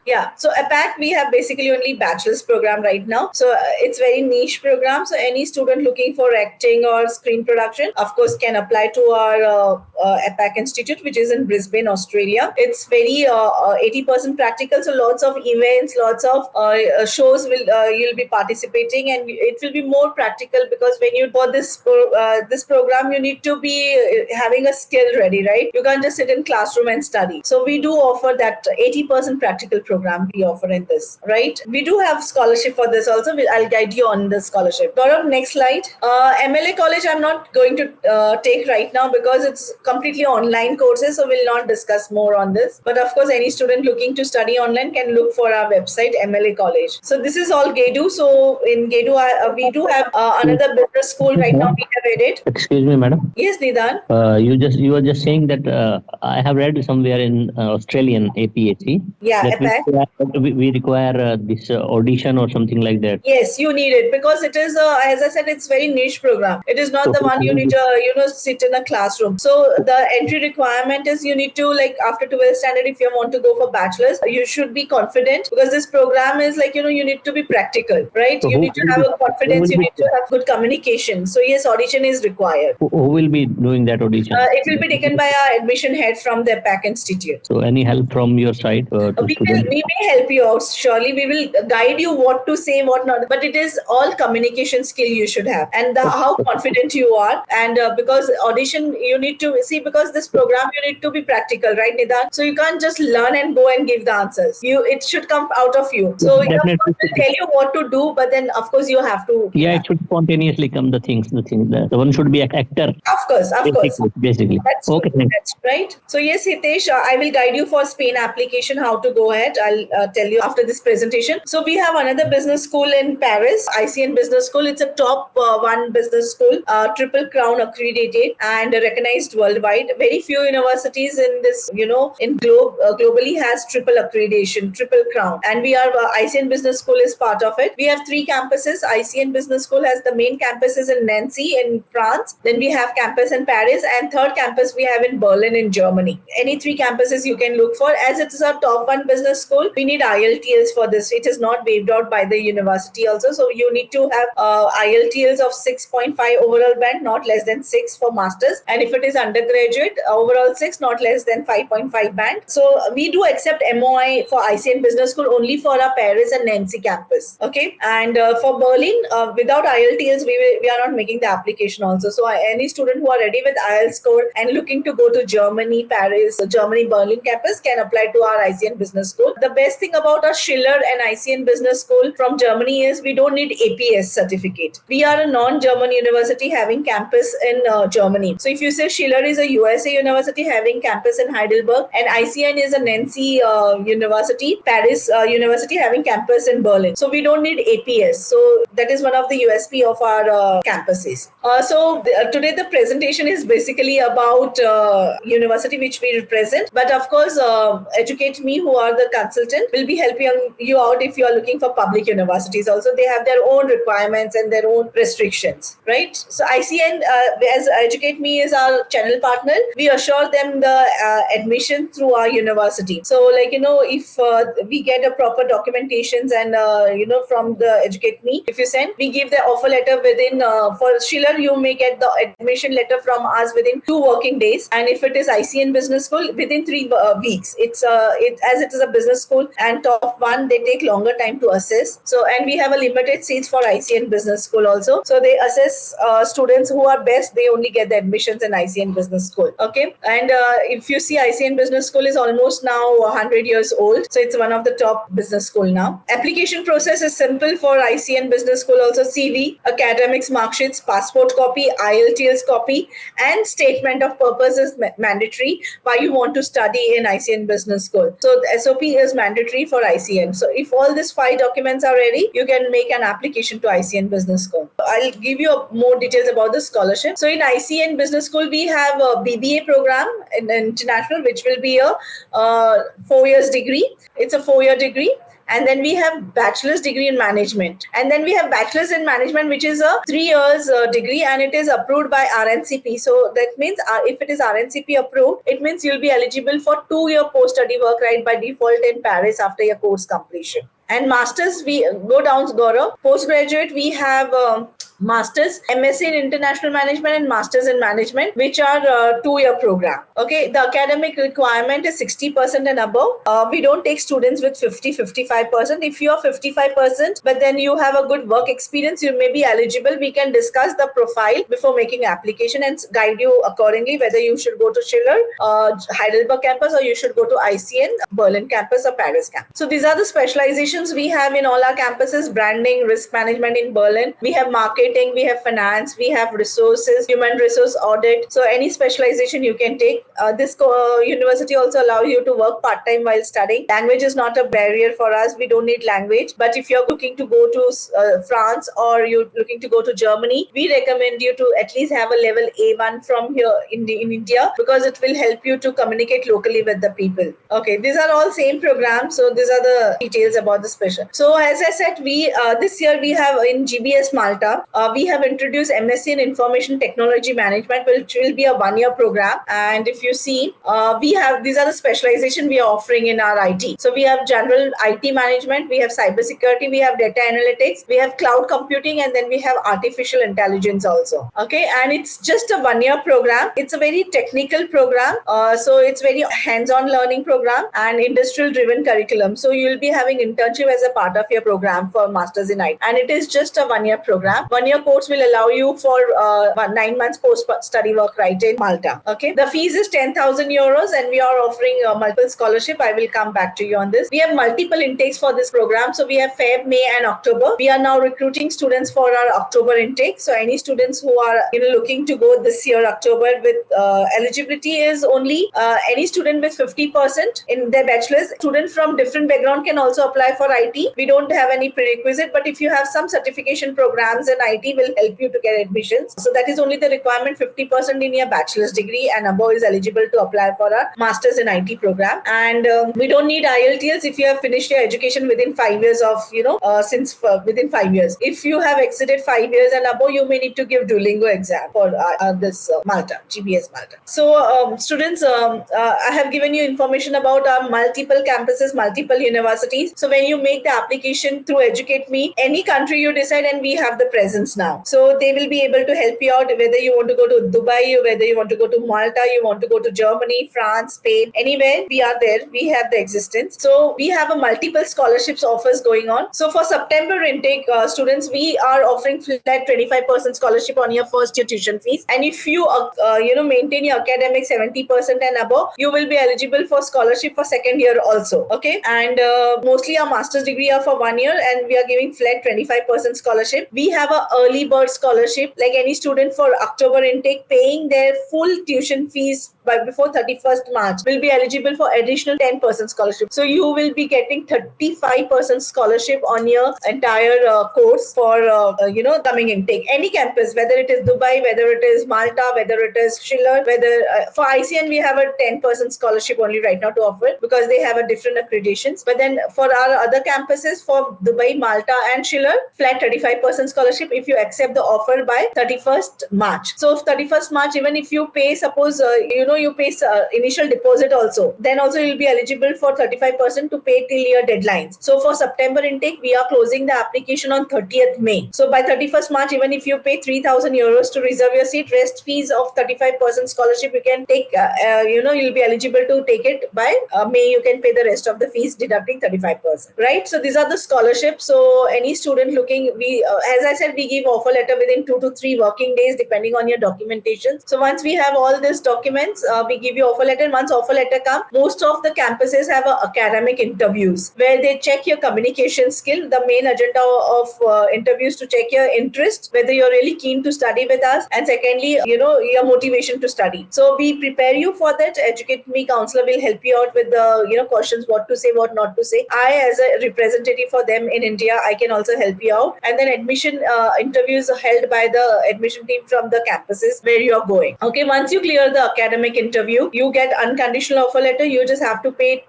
Yeah. So APAC, we have basically only bachelor's program right now. So it's very niche program. So any student looking for acting or screen production, of course, can apply to our APAC Institute, which is in Brisbane, Australia. It's very 80% practical. So lots of events, lots of shows you'll be participating, and it will be more practical, because when you for this program, you need to be having a skill ready, right? You can't just sit in classroom and study. So we do offer that 80% practical program we offer in this, right? We do have scholarship for this also. I'll guide you on the scholarship. Gaurav, next slide. MLA College, I'm not going to take right now because it's completely online courses, so we'll not discuss more on this. But of course, any student looking to study online can look for our website, MLA College. So this is all GEDU. So in GEDU, we do have another business school right now. We have added. Excuse me, madam. Yes, Nidan. You were just saying that I have read somewhere in Australian APAC. Yeah, that we require this audition or something like that. Yes, you need it because it is, as I said, it's very niche program. It is not the one you need to, sit in a classroom. So the entry requirement is you need to, like, after 12th standard, if you want to go for bachelor's, you should be confident, because this program is like, you need to be practical, right? So you need to have a confidence. You need to have good communication. So yes, audition is required. Who will be doing that audition? It will be taken by our admission head from the APAC Institute. So any help from your side? We may help you out. Surely we will guide you what to say, what not. But it is all communication skill you should have, and how confident you are. And because audition, you need to see, because this program you need to be practical, right, Nidan? So you can't just learn and go and give the answers. It should come out of you. So of course, we'll tell you what to do, but then of course you have to. Yeah, it should spontaneously come. The one should be an actor. Of course. Basically. That's okay. That's right. So yes, Hitesh, I will guide you for Spain application, how to go ahead. I'll tell you after this presentation. So we have another business school in Paris, ICN Business School. It's a top one business school, Triple Crown accredited and recognized worldwide. Very few universities in this, globally has triple accreditation, Triple Crown. And we are, ICN Business School is part of it. We have 3 campuses. ICN Business School has the main campuses in Nancy in France. Then we have campus in Paris, and third campus we have in Berlin in Germany. Any 3 campuses you can look for. As it is a top one business school, we need IELTS for this. It is not waived out by the university also. So you need to have IELTS of 6.5 overall band, not less than 6 for masters. And if it is undergraduate, overall 6, not less than 5.5 band. So we do accept MOI for ICN Business School only for our Paris and Nancy campus. Okay, and for Berlin, without IELTS, we are not making the application also. So any student who are ready with IELTS score and looking to go to Germany, Paris, Germany, Berlin campus can apply to our ICN Business School. The best thing about our Schiller and ICN Business School from Germany is we don't need APS certificate. We are a non-German university having campus in Germany. So if you say Schiller is a USA university having campus in Heidelberg, and ICN is a Nancy University, Paris University having campus in Berlin. So we don't need APS. So that is one of the USP of our campuses. Today the presentation is basically about university which we represent. But of course, Educate Me, who are the consultant, will be helping you out if you are looking for public universities. Also, they have their own requirements and their own restrictions, right? So ICN, as Educate Me is our channel partner, we assure them the admission through our university. So if we get a proper documentations and from the Educate Me, if you send, we give the offer letter within, for Schiller, you may get the admission letter from us within 2 working days. And if it is ICN Business School, within 3 weeks. As it is a business school and top 1, they take longer time to assess. So, and we have a limited seats for ICN Business School also. So they assess students who are best, they only get the admissions in ICN Business School. Okay. And if you see, ICN Business School is almost now 100 years old. So it's one of the top business school now. Application process is simple for ICN Business School also. CV, academics, mark sheets, passport copy, IELTS copy, and statement of purpose is mandatory why you want to study in ICN Business School. So the SOP is mandatory for ICN. So if all these 5 documents are ready, you can make an application to ICN Business School. I'll give you more details about the scholarship. So in ICN Business School, we have a BBA program in international, which will be a 4 years degree. It's a 4-year degree. And then we have bachelor's degree in management. And then we have bachelor's in management, which is a 3 years degree, and it is approved by RNCP. So that means if it is RNCP approved, it means you'll be eligible for 2-year post-study work right by default in Paris after your course completion. And masters, we go down to Gaurav. Postgraduate, we have Masters, MSc in International Management and Masters in Management, which are 2-year program. Okay, the academic requirement is 60% and above. We don't take students with 55%. If you are 55%, but then you have a good work experience, you may be eligible. We can discuss the profile before making application and guide you accordingly whether you should go to Schiller, Heidelberg campus, or you should go to ICN, Berlin campus or Paris campus. So these are the specializations we have in all our campuses: branding, risk management in Berlin. We have marketing, we have finance, we have resources, human resource audit. So any specialization you can take. This university also allows you to work part-time while studying. Language is not a barrier for us. We don't need language. But if you're looking to go to France or you're looking to go to Germany, we recommend you to at least have a level A1 from here in India, because it will help you to communicate locally with the people. Okay, these are all same programs. So these are the details about the special. So as I said, we this year we have in GBS Malta, we have introduced MSc in Information Technology Management, which will be a 1-year program. And if you see, these are the specialization we are offering in our IT. So we have general IT management, we have cybersecurity, we have data analytics, we have cloud computing, and then we have artificial intelligence also. Okay, and it's just a 1-year program. It's a very technical program. So it's very hands-on learning program and industrial driven curriculum. So you'll be having internship as a part of your program for Masters in IT. And it is just a 1-year program. 1-year course will allow you for 9 months post-study work right in Malta. Okay, the fees is 10,000 euros, and we are offering multiple scholarship. I will come back to you on this. We have multiple intakes for this program. So we have Feb, May, and October. We are now recruiting students for our October intake. So any students who are looking to go this year October with eligibility is only any student with 50% in their bachelor's. Students from different background can also apply for IT. We don't have any prerequisite, but if you have some certification programs in IT, will help you to get admissions. So that is only the requirement. 50% in your bachelor's degree and above is eligible to apply for a master's in IT program. And we don't need IELTS if you have finished your education within 5 years of within 5 years. If you have exceeded 5 years and above, you may need to give Duolingo exam for this Malta, GBS Malta. So students, I have given you information about our multiple campuses, multiple universities. So when you make the application through Educate Me, any country you decide, and we have the presence presence now. So they will be able to help you out whether you want to go to Dubai, or whether you want to go to Malta, you want to go to Germany, France, Spain, anywhere. We are there. We have the existence. So we have a multiple scholarships offers going on. So for September intake students, we are offering flat 25% scholarship on your first year tuition fees. And if you maintain your academic 70% and above, you will be eligible for scholarship for second year also. Okay, and mostly our master's degree are for 1 year, and we are giving flat 25% scholarship. We have a early bird scholarship, like any student for October intake paying their full tuition fees by before 31st March will be eligible for additional 10% scholarship. So you will be getting 35% scholarship on your entire course for coming intake. Any campus, whether it is Dubai, whether it is Malta, whether it is Schiller, whether for ICN we have a 10% scholarship only right now to offer because they have a different accreditations. But then for our other campuses, for Dubai, Malta and Schiller, flat 35% scholarship if you accept the offer by 31st March. So 31st March, even if you pay, suppose you pay initial deposit also, then also you'll be eligible for 35% to pay till your deadlines. So for September intake, we are closing the application on 30th May. So by 31st March, even if you pay 3,000 euros to reserve your seat, rest fees of 35% scholarship you can take, you'll be eligible to take it by May. You can pay the rest of the fees deducting 35%, right? So these are the scholarships. So any student looking, as I said, we give offer letter within 2 to 3 working days depending on your documentation. So once we have all these documents, we give you offer letter. Once offer letter comes, most of the campuses have academic interviews where they check your communication skill. The main agenda of interviews to check your interest, whether you're really keen to study with us, and secondly, your motivation to study. So we prepare you for that. Educate Me counselor will help you out with the questions, what to say, what not to say. I, as a representative for them in India, I can also help you out. And then admission interviews are held by the admission team from the campuses where you are going. Okay, once you clear the academic interview, you get unconditional offer letter. You just have to pay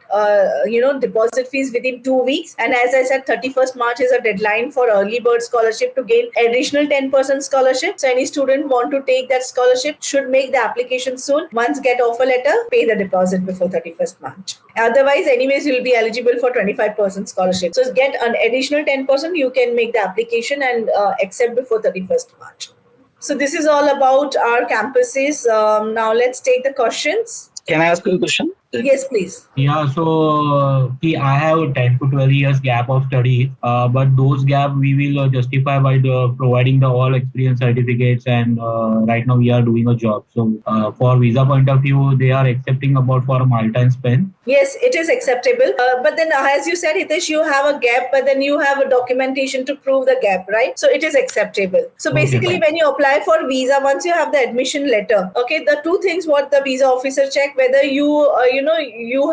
deposit fees within 2 weeks. And as I said, 31st March is a deadline for early bird scholarship to gain additional 10% scholarship. So any student want to take that scholarship should make the application soon. Once get offer letter, pay the deposit before 31st March. Otherwise, anyways, you'll be eligible for 25% scholarship. So get an additional 10%, you can make the application and accept before 31st March. So this is all about our campuses. Now let's take the questions. Can I ask you a question? Yes, please. Yeah, so I have 10 to 12 years gap of studies, but those gap we will justify by providing the all experience certificates, and right now we are doing a job. So for visa point of view, they are accepting about for Malta and Spain. Yes, it is acceptable. But then as you said, Hitesh, you have a gap, but then you have a documentation to prove the gap, right? So it is acceptable. So basically when you apply for visa, once you have the admission letter, okay, the two things what the visa officer check, whether you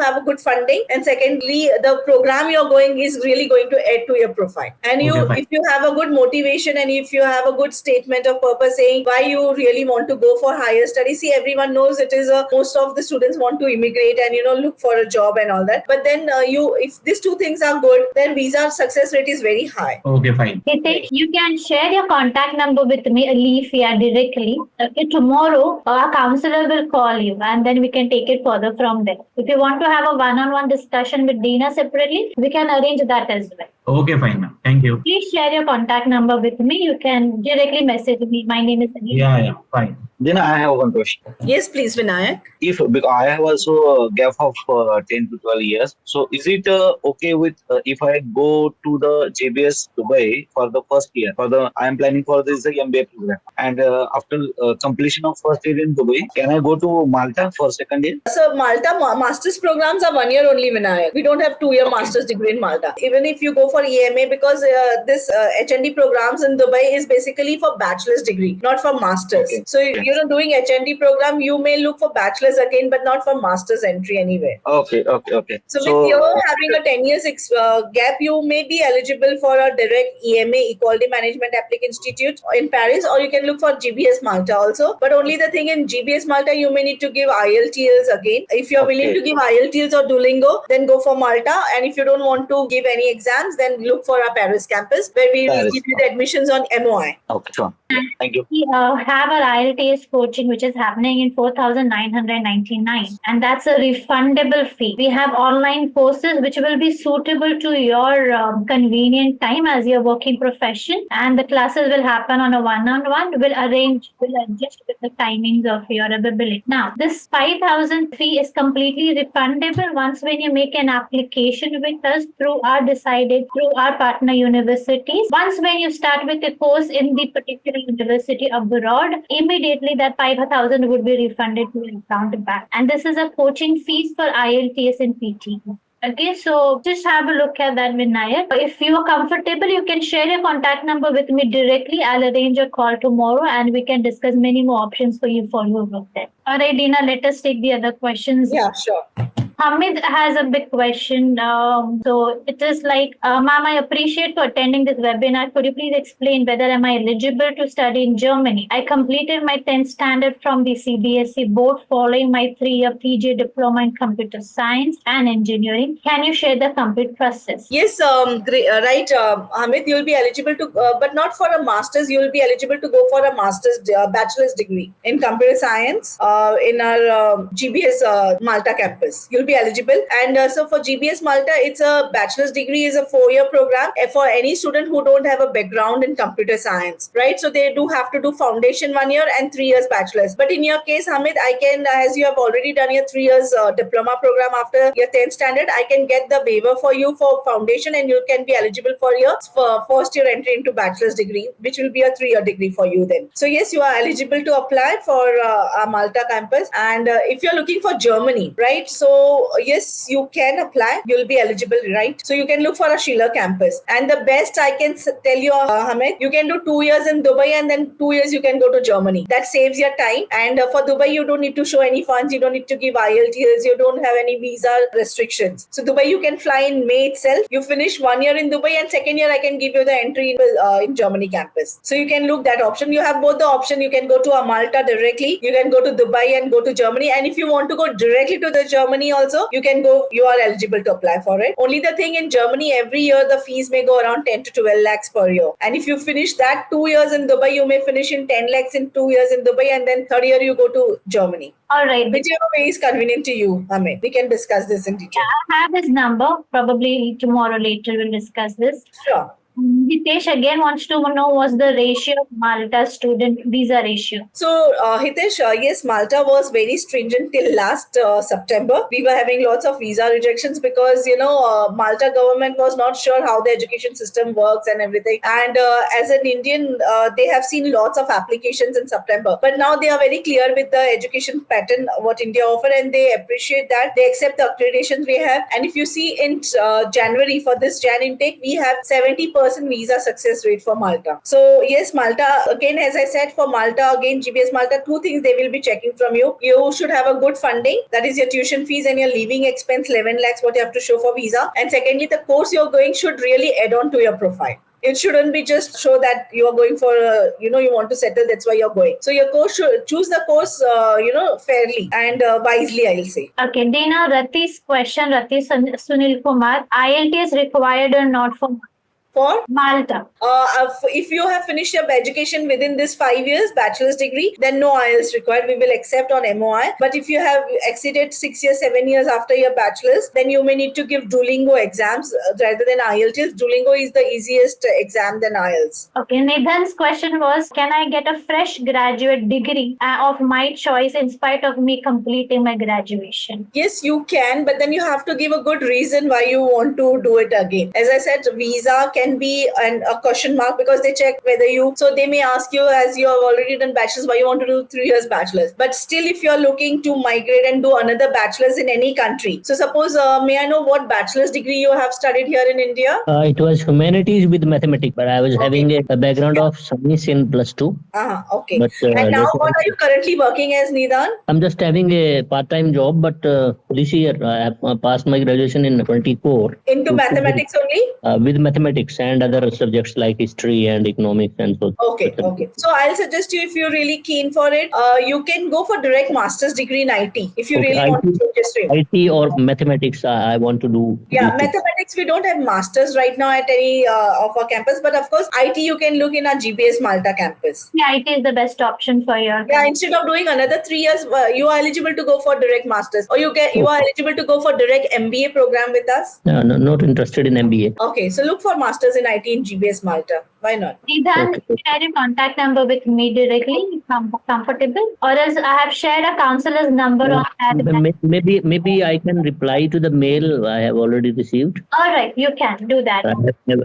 have a good funding, and secondly, the program you're going is really going to add to your profile. And if you have a good motivation, and if you have a good statement of purpose saying why you really want to go for higher studies. See, everyone knows it is most of the students want to immigrate and look for a job and all that. But then if these two things are good, then visa success rate is very high. Okay, fine. Hitesh, you can share your contact number with me, Leaf, directly. Okay, tomorrow our counselor will call you, and then we can take it further from there. If you want to have a one-on-one discussion with Dina separately, we can arrange that as well. Okay, fine, ma'am. Thank you. Please share your contact number with me. You can directly message me. My name is Anil. Yeah, fine. Then I have one question. Yes, please, Vinayak. Because I have also a gap of 10 to 12 years. So is it okay with if I go to the JBS Dubai for the first year? I am planning for this MBA program, and after completion of first year in Dubai, can I go to Malta for second year? So Malta master's programs are 1 year only, Vinayak. We don't have 2-year master's degree in Malta. Even if you go for EMA, because this HND programs in Dubai is basically for bachelor's degree, not for master's. Okay. So doing HND program, you may look for bachelor's again, but not for master's entry anywhere. Okay. So with you having a 10 years gap, you may be eligible for a direct EMA, Equality Management Application Institute in Paris, or you can look for GBS Malta also. But only the thing in GBS Malta, you may need to give IELTS again. If you're willing to give IELTS or Duolingo, then go for Malta. And if you don't want to give any exams, then look for our Paris campus, where we will give you the admissions on MOI. Okay, sure. Thank you. We have our IELTS coaching, which is happening in 4,999, and that's a refundable fee. We have online courses which will be suitable to your convenient time as your working profession, and the classes will happen on a one-on-one. We'll adjust with the timings of your availability. Now, this 5,000 fee is completely refundable once when you make an application with us through our partner universities. Once when you start with a course in the particular university abroad, immediately that 5,000 would be refunded to your account back. And this is a coaching fees for IELTS and PT. Okay, so just have a look at that, Vinayak. If you are comfortable, you can share your contact number with me directly. I'll arrange a call tomorrow and we can discuss many more options for you for your work there. All right, Dina, let us take the other questions. Yeah, sure. Hamid has a big question. So it is like, ma'am, I appreciate for attending this webinar. Could you please explain whether am I eligible to study in Germany? I completed my 10th standard from the CBSE board following my 3-year PG diploma in computer science and engineering. Can you share the complete process? Yes, great, right, Hamid, you'll be eligible to, but not for a master's. You'll be eligible to go for a master's, bachelor's degree in computer science in our GBS Malta campus. You'll be eligible, and so for GBS Malta, it's a bachelor's degree, is a 4-year program for any student who don't have a background in computer science, right? So they do have to do foundation 1 year and 3 years bachelor's. But in your case, Hamid, I can, as you have already done your 3 years diploma program after your 10th standard, I can get the waiver for you for foundation, and you can be eligible for your first year entry into bachelor's degree, which will be a 3-year degree for you then. So yes, you are eligible to apply for our Malta campus. And if you're looking for Germany, right? So yes, you can apply. You'll be eligible, right? So you can look for a Schiller campus. And the best I can tell you, Hamid, you can do 2 years in Dubai and then 2 years you can go to Germany. That saves your time. And for Dubai, you don't need to show any funds. You don't need to give IELTS. You don't have any visa restrictions. So Dubai, you can fly in May itself. You finish 1 year in Dubai and second year I can give you the entry in Germany campus. So you can look that option. You have both the option. You can go to Malta directly. You can go to Dubai and go to Germany. And if you want to go directly to the Germany also, you can go, you are eligible to apply for it. Only the thing in Germany, every year the fees may go around 10 to 12 lakhs per year. And if you finish that 2 years in Dubai, you may finish in 10 lakhs in 2 years in Dubai, and then third year you go to Germany. All right. Whichever way is convenient to you, Hamid. We can discuss this in detail. I have his number. Probably tomorrow later we'll discuss this. Sure. Hitesh again wants to know what's the ratio of Malta student visa ratio. So Hitesh, yes, Malta was very stringent till last September. We were having lots of visa rejections because, Malta government was not sure how the education system works and everything. And as an Indian, they have seen lots of applications in September. But now they are very clear with the education pattern, what India offer, and they appreciate that. They accept the accreditations we have. And if you see in January, for this Jan intake, we have 70% visa success rate for Malta. So yes, Malta, again, as I said, for Malta, again, GBS Malta, 2 things they will be checking from you. You should have a good funding, that is your tuition fees and your living expense, 11 lakhs, what you have to show for visa. And secondly, the course you're going should really add on to your profile. It shouldn't be just show that you are going for, you want to settle, that's why you're going. So your course should choose the course, fairly and wisely, I'll say. Okay, Dina, Rati's question, Rati Sunil Kumar, IELTS required or not for Malta? If you have finished your education within this 5 years, bachelor's degree, then no IELTS required. We will accept on MOI. But if you have exceeded 6 years, 7 years after your bachelor's, then you may need to give Duolingo exams rather than IELTS. Duolingo is the easiest exam than IELTS. Okay, Nathan's question was, can I get a fresh graduate degree of my choice in spite of me completing my graduation? Yes, you can, but then you have to give a good reason why you want to do it again. As I said, visa can be a question mark because they check whether so they may ask you, as you have already done bachelor's, why you want to do 3 years bachelor's. But still, if you're looking to migrate and do another bachelor's in any country, so suppose, may I know what bachelor's degree you have studied here in India? It was humanities with mathematics, but I was having a background of science in +2. Okay. But, and now what are you currently working as, Nidan? I'm just having a part-time job, but this year I have passed my graduation in 24. Into mathematics only? With mathematics and other subjects like history and economics and so. Okay. So I'll suggest you, if you're really keen for it, you can go for direct master's degree in IT. If you really want to change your stream. IT or mathematics, I want to do. Yeah, mathematics we don't have masters right now at any of our campus, but of course, IT you can look in our GBS Malta campus. Yeah, IT is the best option for your. Yeah, instead of doing another 3 years, you are eligible to go for direct masters, or you are eligible to go for direct MBA program with us. No, not interested in MBA. Okay, so look for masters in IT in GBS Malta. Why not? Nidan, Okay. share your contact number with me directly, if comfortable, or else I have shared a counselor's number on that. Maybe I can reply to the mail I have already received. All right, you can do that.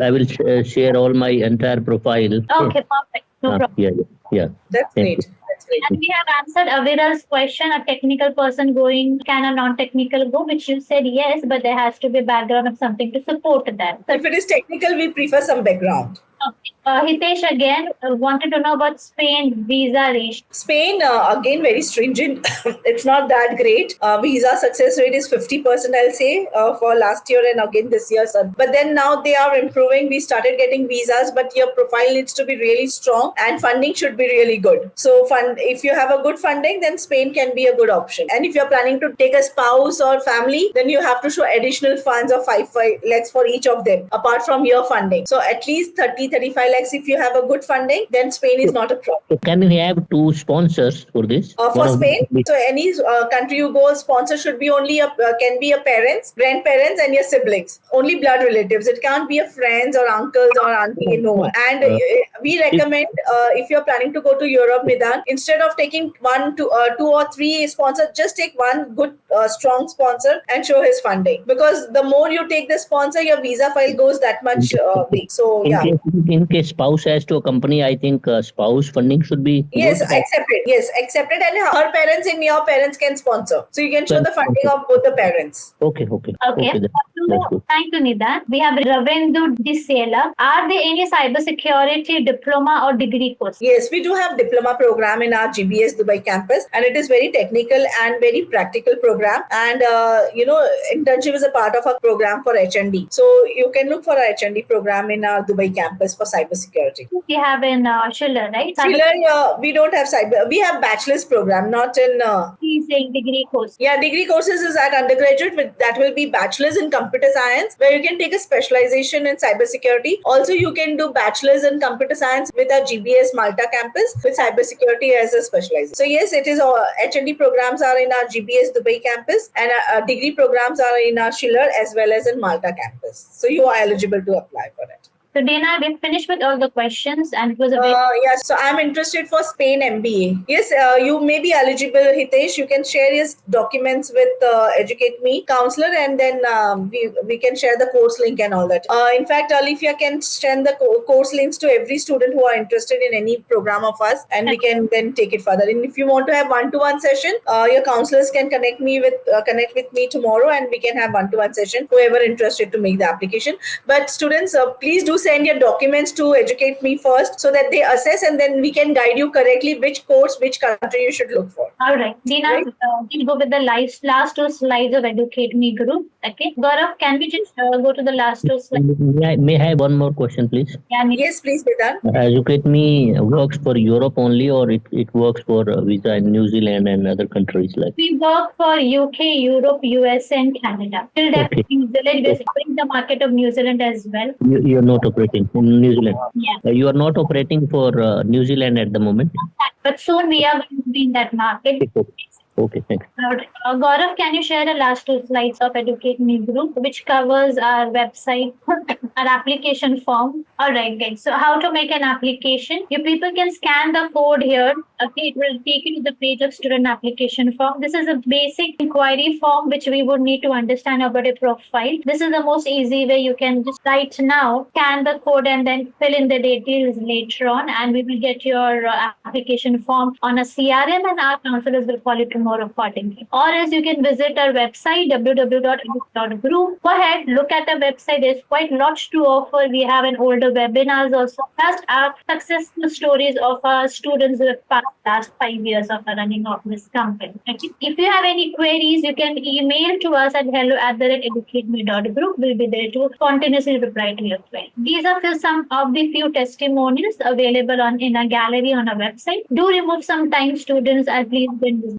I will share all my entire profile. Okay, perfect. No problem. Yeah. That's Thank great. you. That's great. And we have answered Avira's question, a technical person going, can a non-technical go? Which you said yes, but there has to be a background of something to support that. If it is technical, we prefer some background. Okay. Hitesh again wanted to know about Spain visa ratio. Spain, again, very stringent. It's not that great. Visa success rate is 50%, I'll say, for last year and again this year. But then now they are improving. We started getting visas, but your profile needs to be really strong and funding should be really good. So if you have a good funding, then Spain can be a good option. And if you're planning to take a spouse or family, then you have to show additional funds of 5 lakhs for each of them, apart from your funding. So at least 35 lakhs if you have a good funding, then Spain is not a problem. So can we have 2 sponsors for this? For Spain, so any country you go, sponsor should be only can be your parents, grandparents, and your siblings. Only blood relatives. It can't be your friends or uncles or auntie. No. And we recommend if you're planning to go to Europe, Nidan, instead of taking 2 or 3 sponsors, just take one good strong sponsor and show his funding. Because the more you take the sponsor, your visa file goes that much big. So yeah. In case spouse has to accompany, I think spouse funding should be. Yes, good. accepted. Yes, accepted. And her parents and your parents can sponsor. So you can show the funding of both the parents. Okay. Okay. That's good. Thank you, Nidan. We have Ravendu Disela. Are there any cybersecurity diploma or degree courses? Yes, we do have diploma program in our GBS Dubai campus, and it is very technical and very practical program. And internship is a part of our program for HND. So you can look for our HND program in our Dubai campus for cybersecurity. We have in Schiller, right? Schiller, we don't have cyber. We have bachelor's program, not in. He's saying degree course. Yeah, degree courses is at undergraduate, but that will be bachelor's in computer science, where you can take a specialization in cybersecurity. Also, you can do bachelor's in computer science with our GBS Malta campus with cybersecurity as a specialization. So yes, it is HND programs are in our GBS Dubai campus, and our degree programs are in our Schiller as well as in Malta campus. So you are eligible to apply for it. So Dana, we've finished with all the questions, and it was a very yes, so I'm interested for Spain MBA. Yes, you may be eligible, Hitesh. You can share his documents with Educate Me counselor, and then we can share the course link and all that. In fact, Alifia can send the course links to every student who are interested in any program of us, and we can then take it further. And if you want to have one-to-one session, your counselors can connect with me tomorrow, and we can have one-to-one session. Whoever interested to make the application. But students, please do send your documents to Educate Me first, so that they assess, and then we can guide you correctly which course, which country you should look for. All right. Dina, we'll go with the last 2 slides of Educate Me group. Okay. Gaurav, can we just go to the last 2 slides? May I have one more question, please? Yeah, Yes, please, Nidan. Educate Me works for Europe only, or it works for visa in New Zealand and other countries like? We work for UK, Europe, US, and Canada. Till that, New Zealand, we're exploring the market of New Zealand as well. You're not operating in New Zealand. Yeah. You are not operating for New Zealand at the moment. But soon we are going to be in that market. Okay, thanks. Gaurav, can you share the last 2 slides of Educate Me group, which covers our website, our application form? All right, guys. So how to make an application? You people can scan the code here. Okay, it will take you to the page of student application form. This is a basic inquiry form which we would need to understand about a profile. This is the most easy way. You can just right now scan the code and then fill in the details later on, and we will get your application form on a CRM, and our counselors will call you tomorrow accordingly. Or as you can visit our website www.edu.group. Go ahead, look at the website. There's quite lots to offer. We have an older webinars also. Plus our successful stories of our students who have passed last 5 years of running of this company. Okay. If you have any queries, you can email to us at hello@educateme.group. We'll be there to continuously reply to your query. These are some of the few testimonials available in a gallery on our website. Do remove some time, students, and please.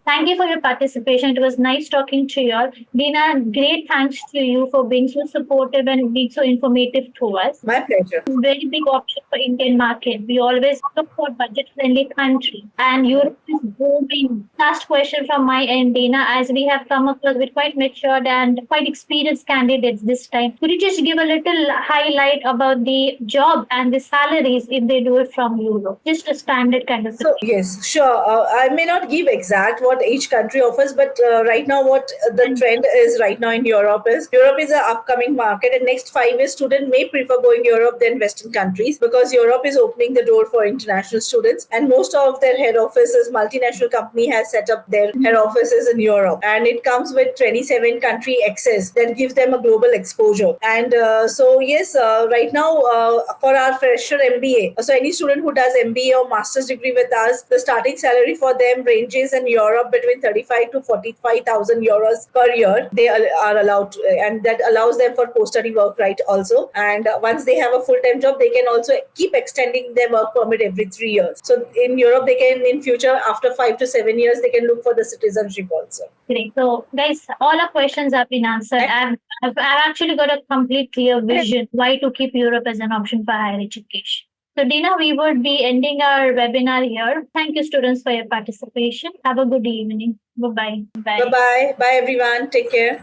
Thank you for for your participation. It was nice talking to you all. Dina, great thanks to you for being so supportive and being so informative to us. My pleasure. Very big option for Indian market. We always look for budget-friendly country, and Europe is booming. Last question from my end, Dina, as we have come across with quite matured and quite experienced candidates this time. Could you just give a little highlight about the job and the salaries if they do it from Europe? Just a standard kind of So yes, sure. I may not give exact what each country offers, but right now what the trend is right now in Europe is an upcoming market, and next 5 years student may prefer going Europe than Western countries because Europe is opening the door for international students, and most of their head offices, multinational company has set up their head offices in Europe, and it comes with 27 country access that gives them a global exposure. And so yes, right now for our fresher MBA, so any student who does MBA or master's degree with us, the starting salary for them ranges in Europe between 35 to 45,000 euros per year. They are allowed to, and that allows them for post-study work right also. And once they have a full-time job, they can also keep extending their work permit every 3 years. So in Europe, they can in future after 5 to 7 years, they can look for the citizenship also. Great. So, guys, all our questions have been answered. I've actually got a complete clear vision why to keep Europe as an option for higher education. So, Dina, we would be ending our webinar here. Thank you, students, for your participation. Have a good evening. Bye-bye. Bye. Bye-bye. Bye, everyone. Take care.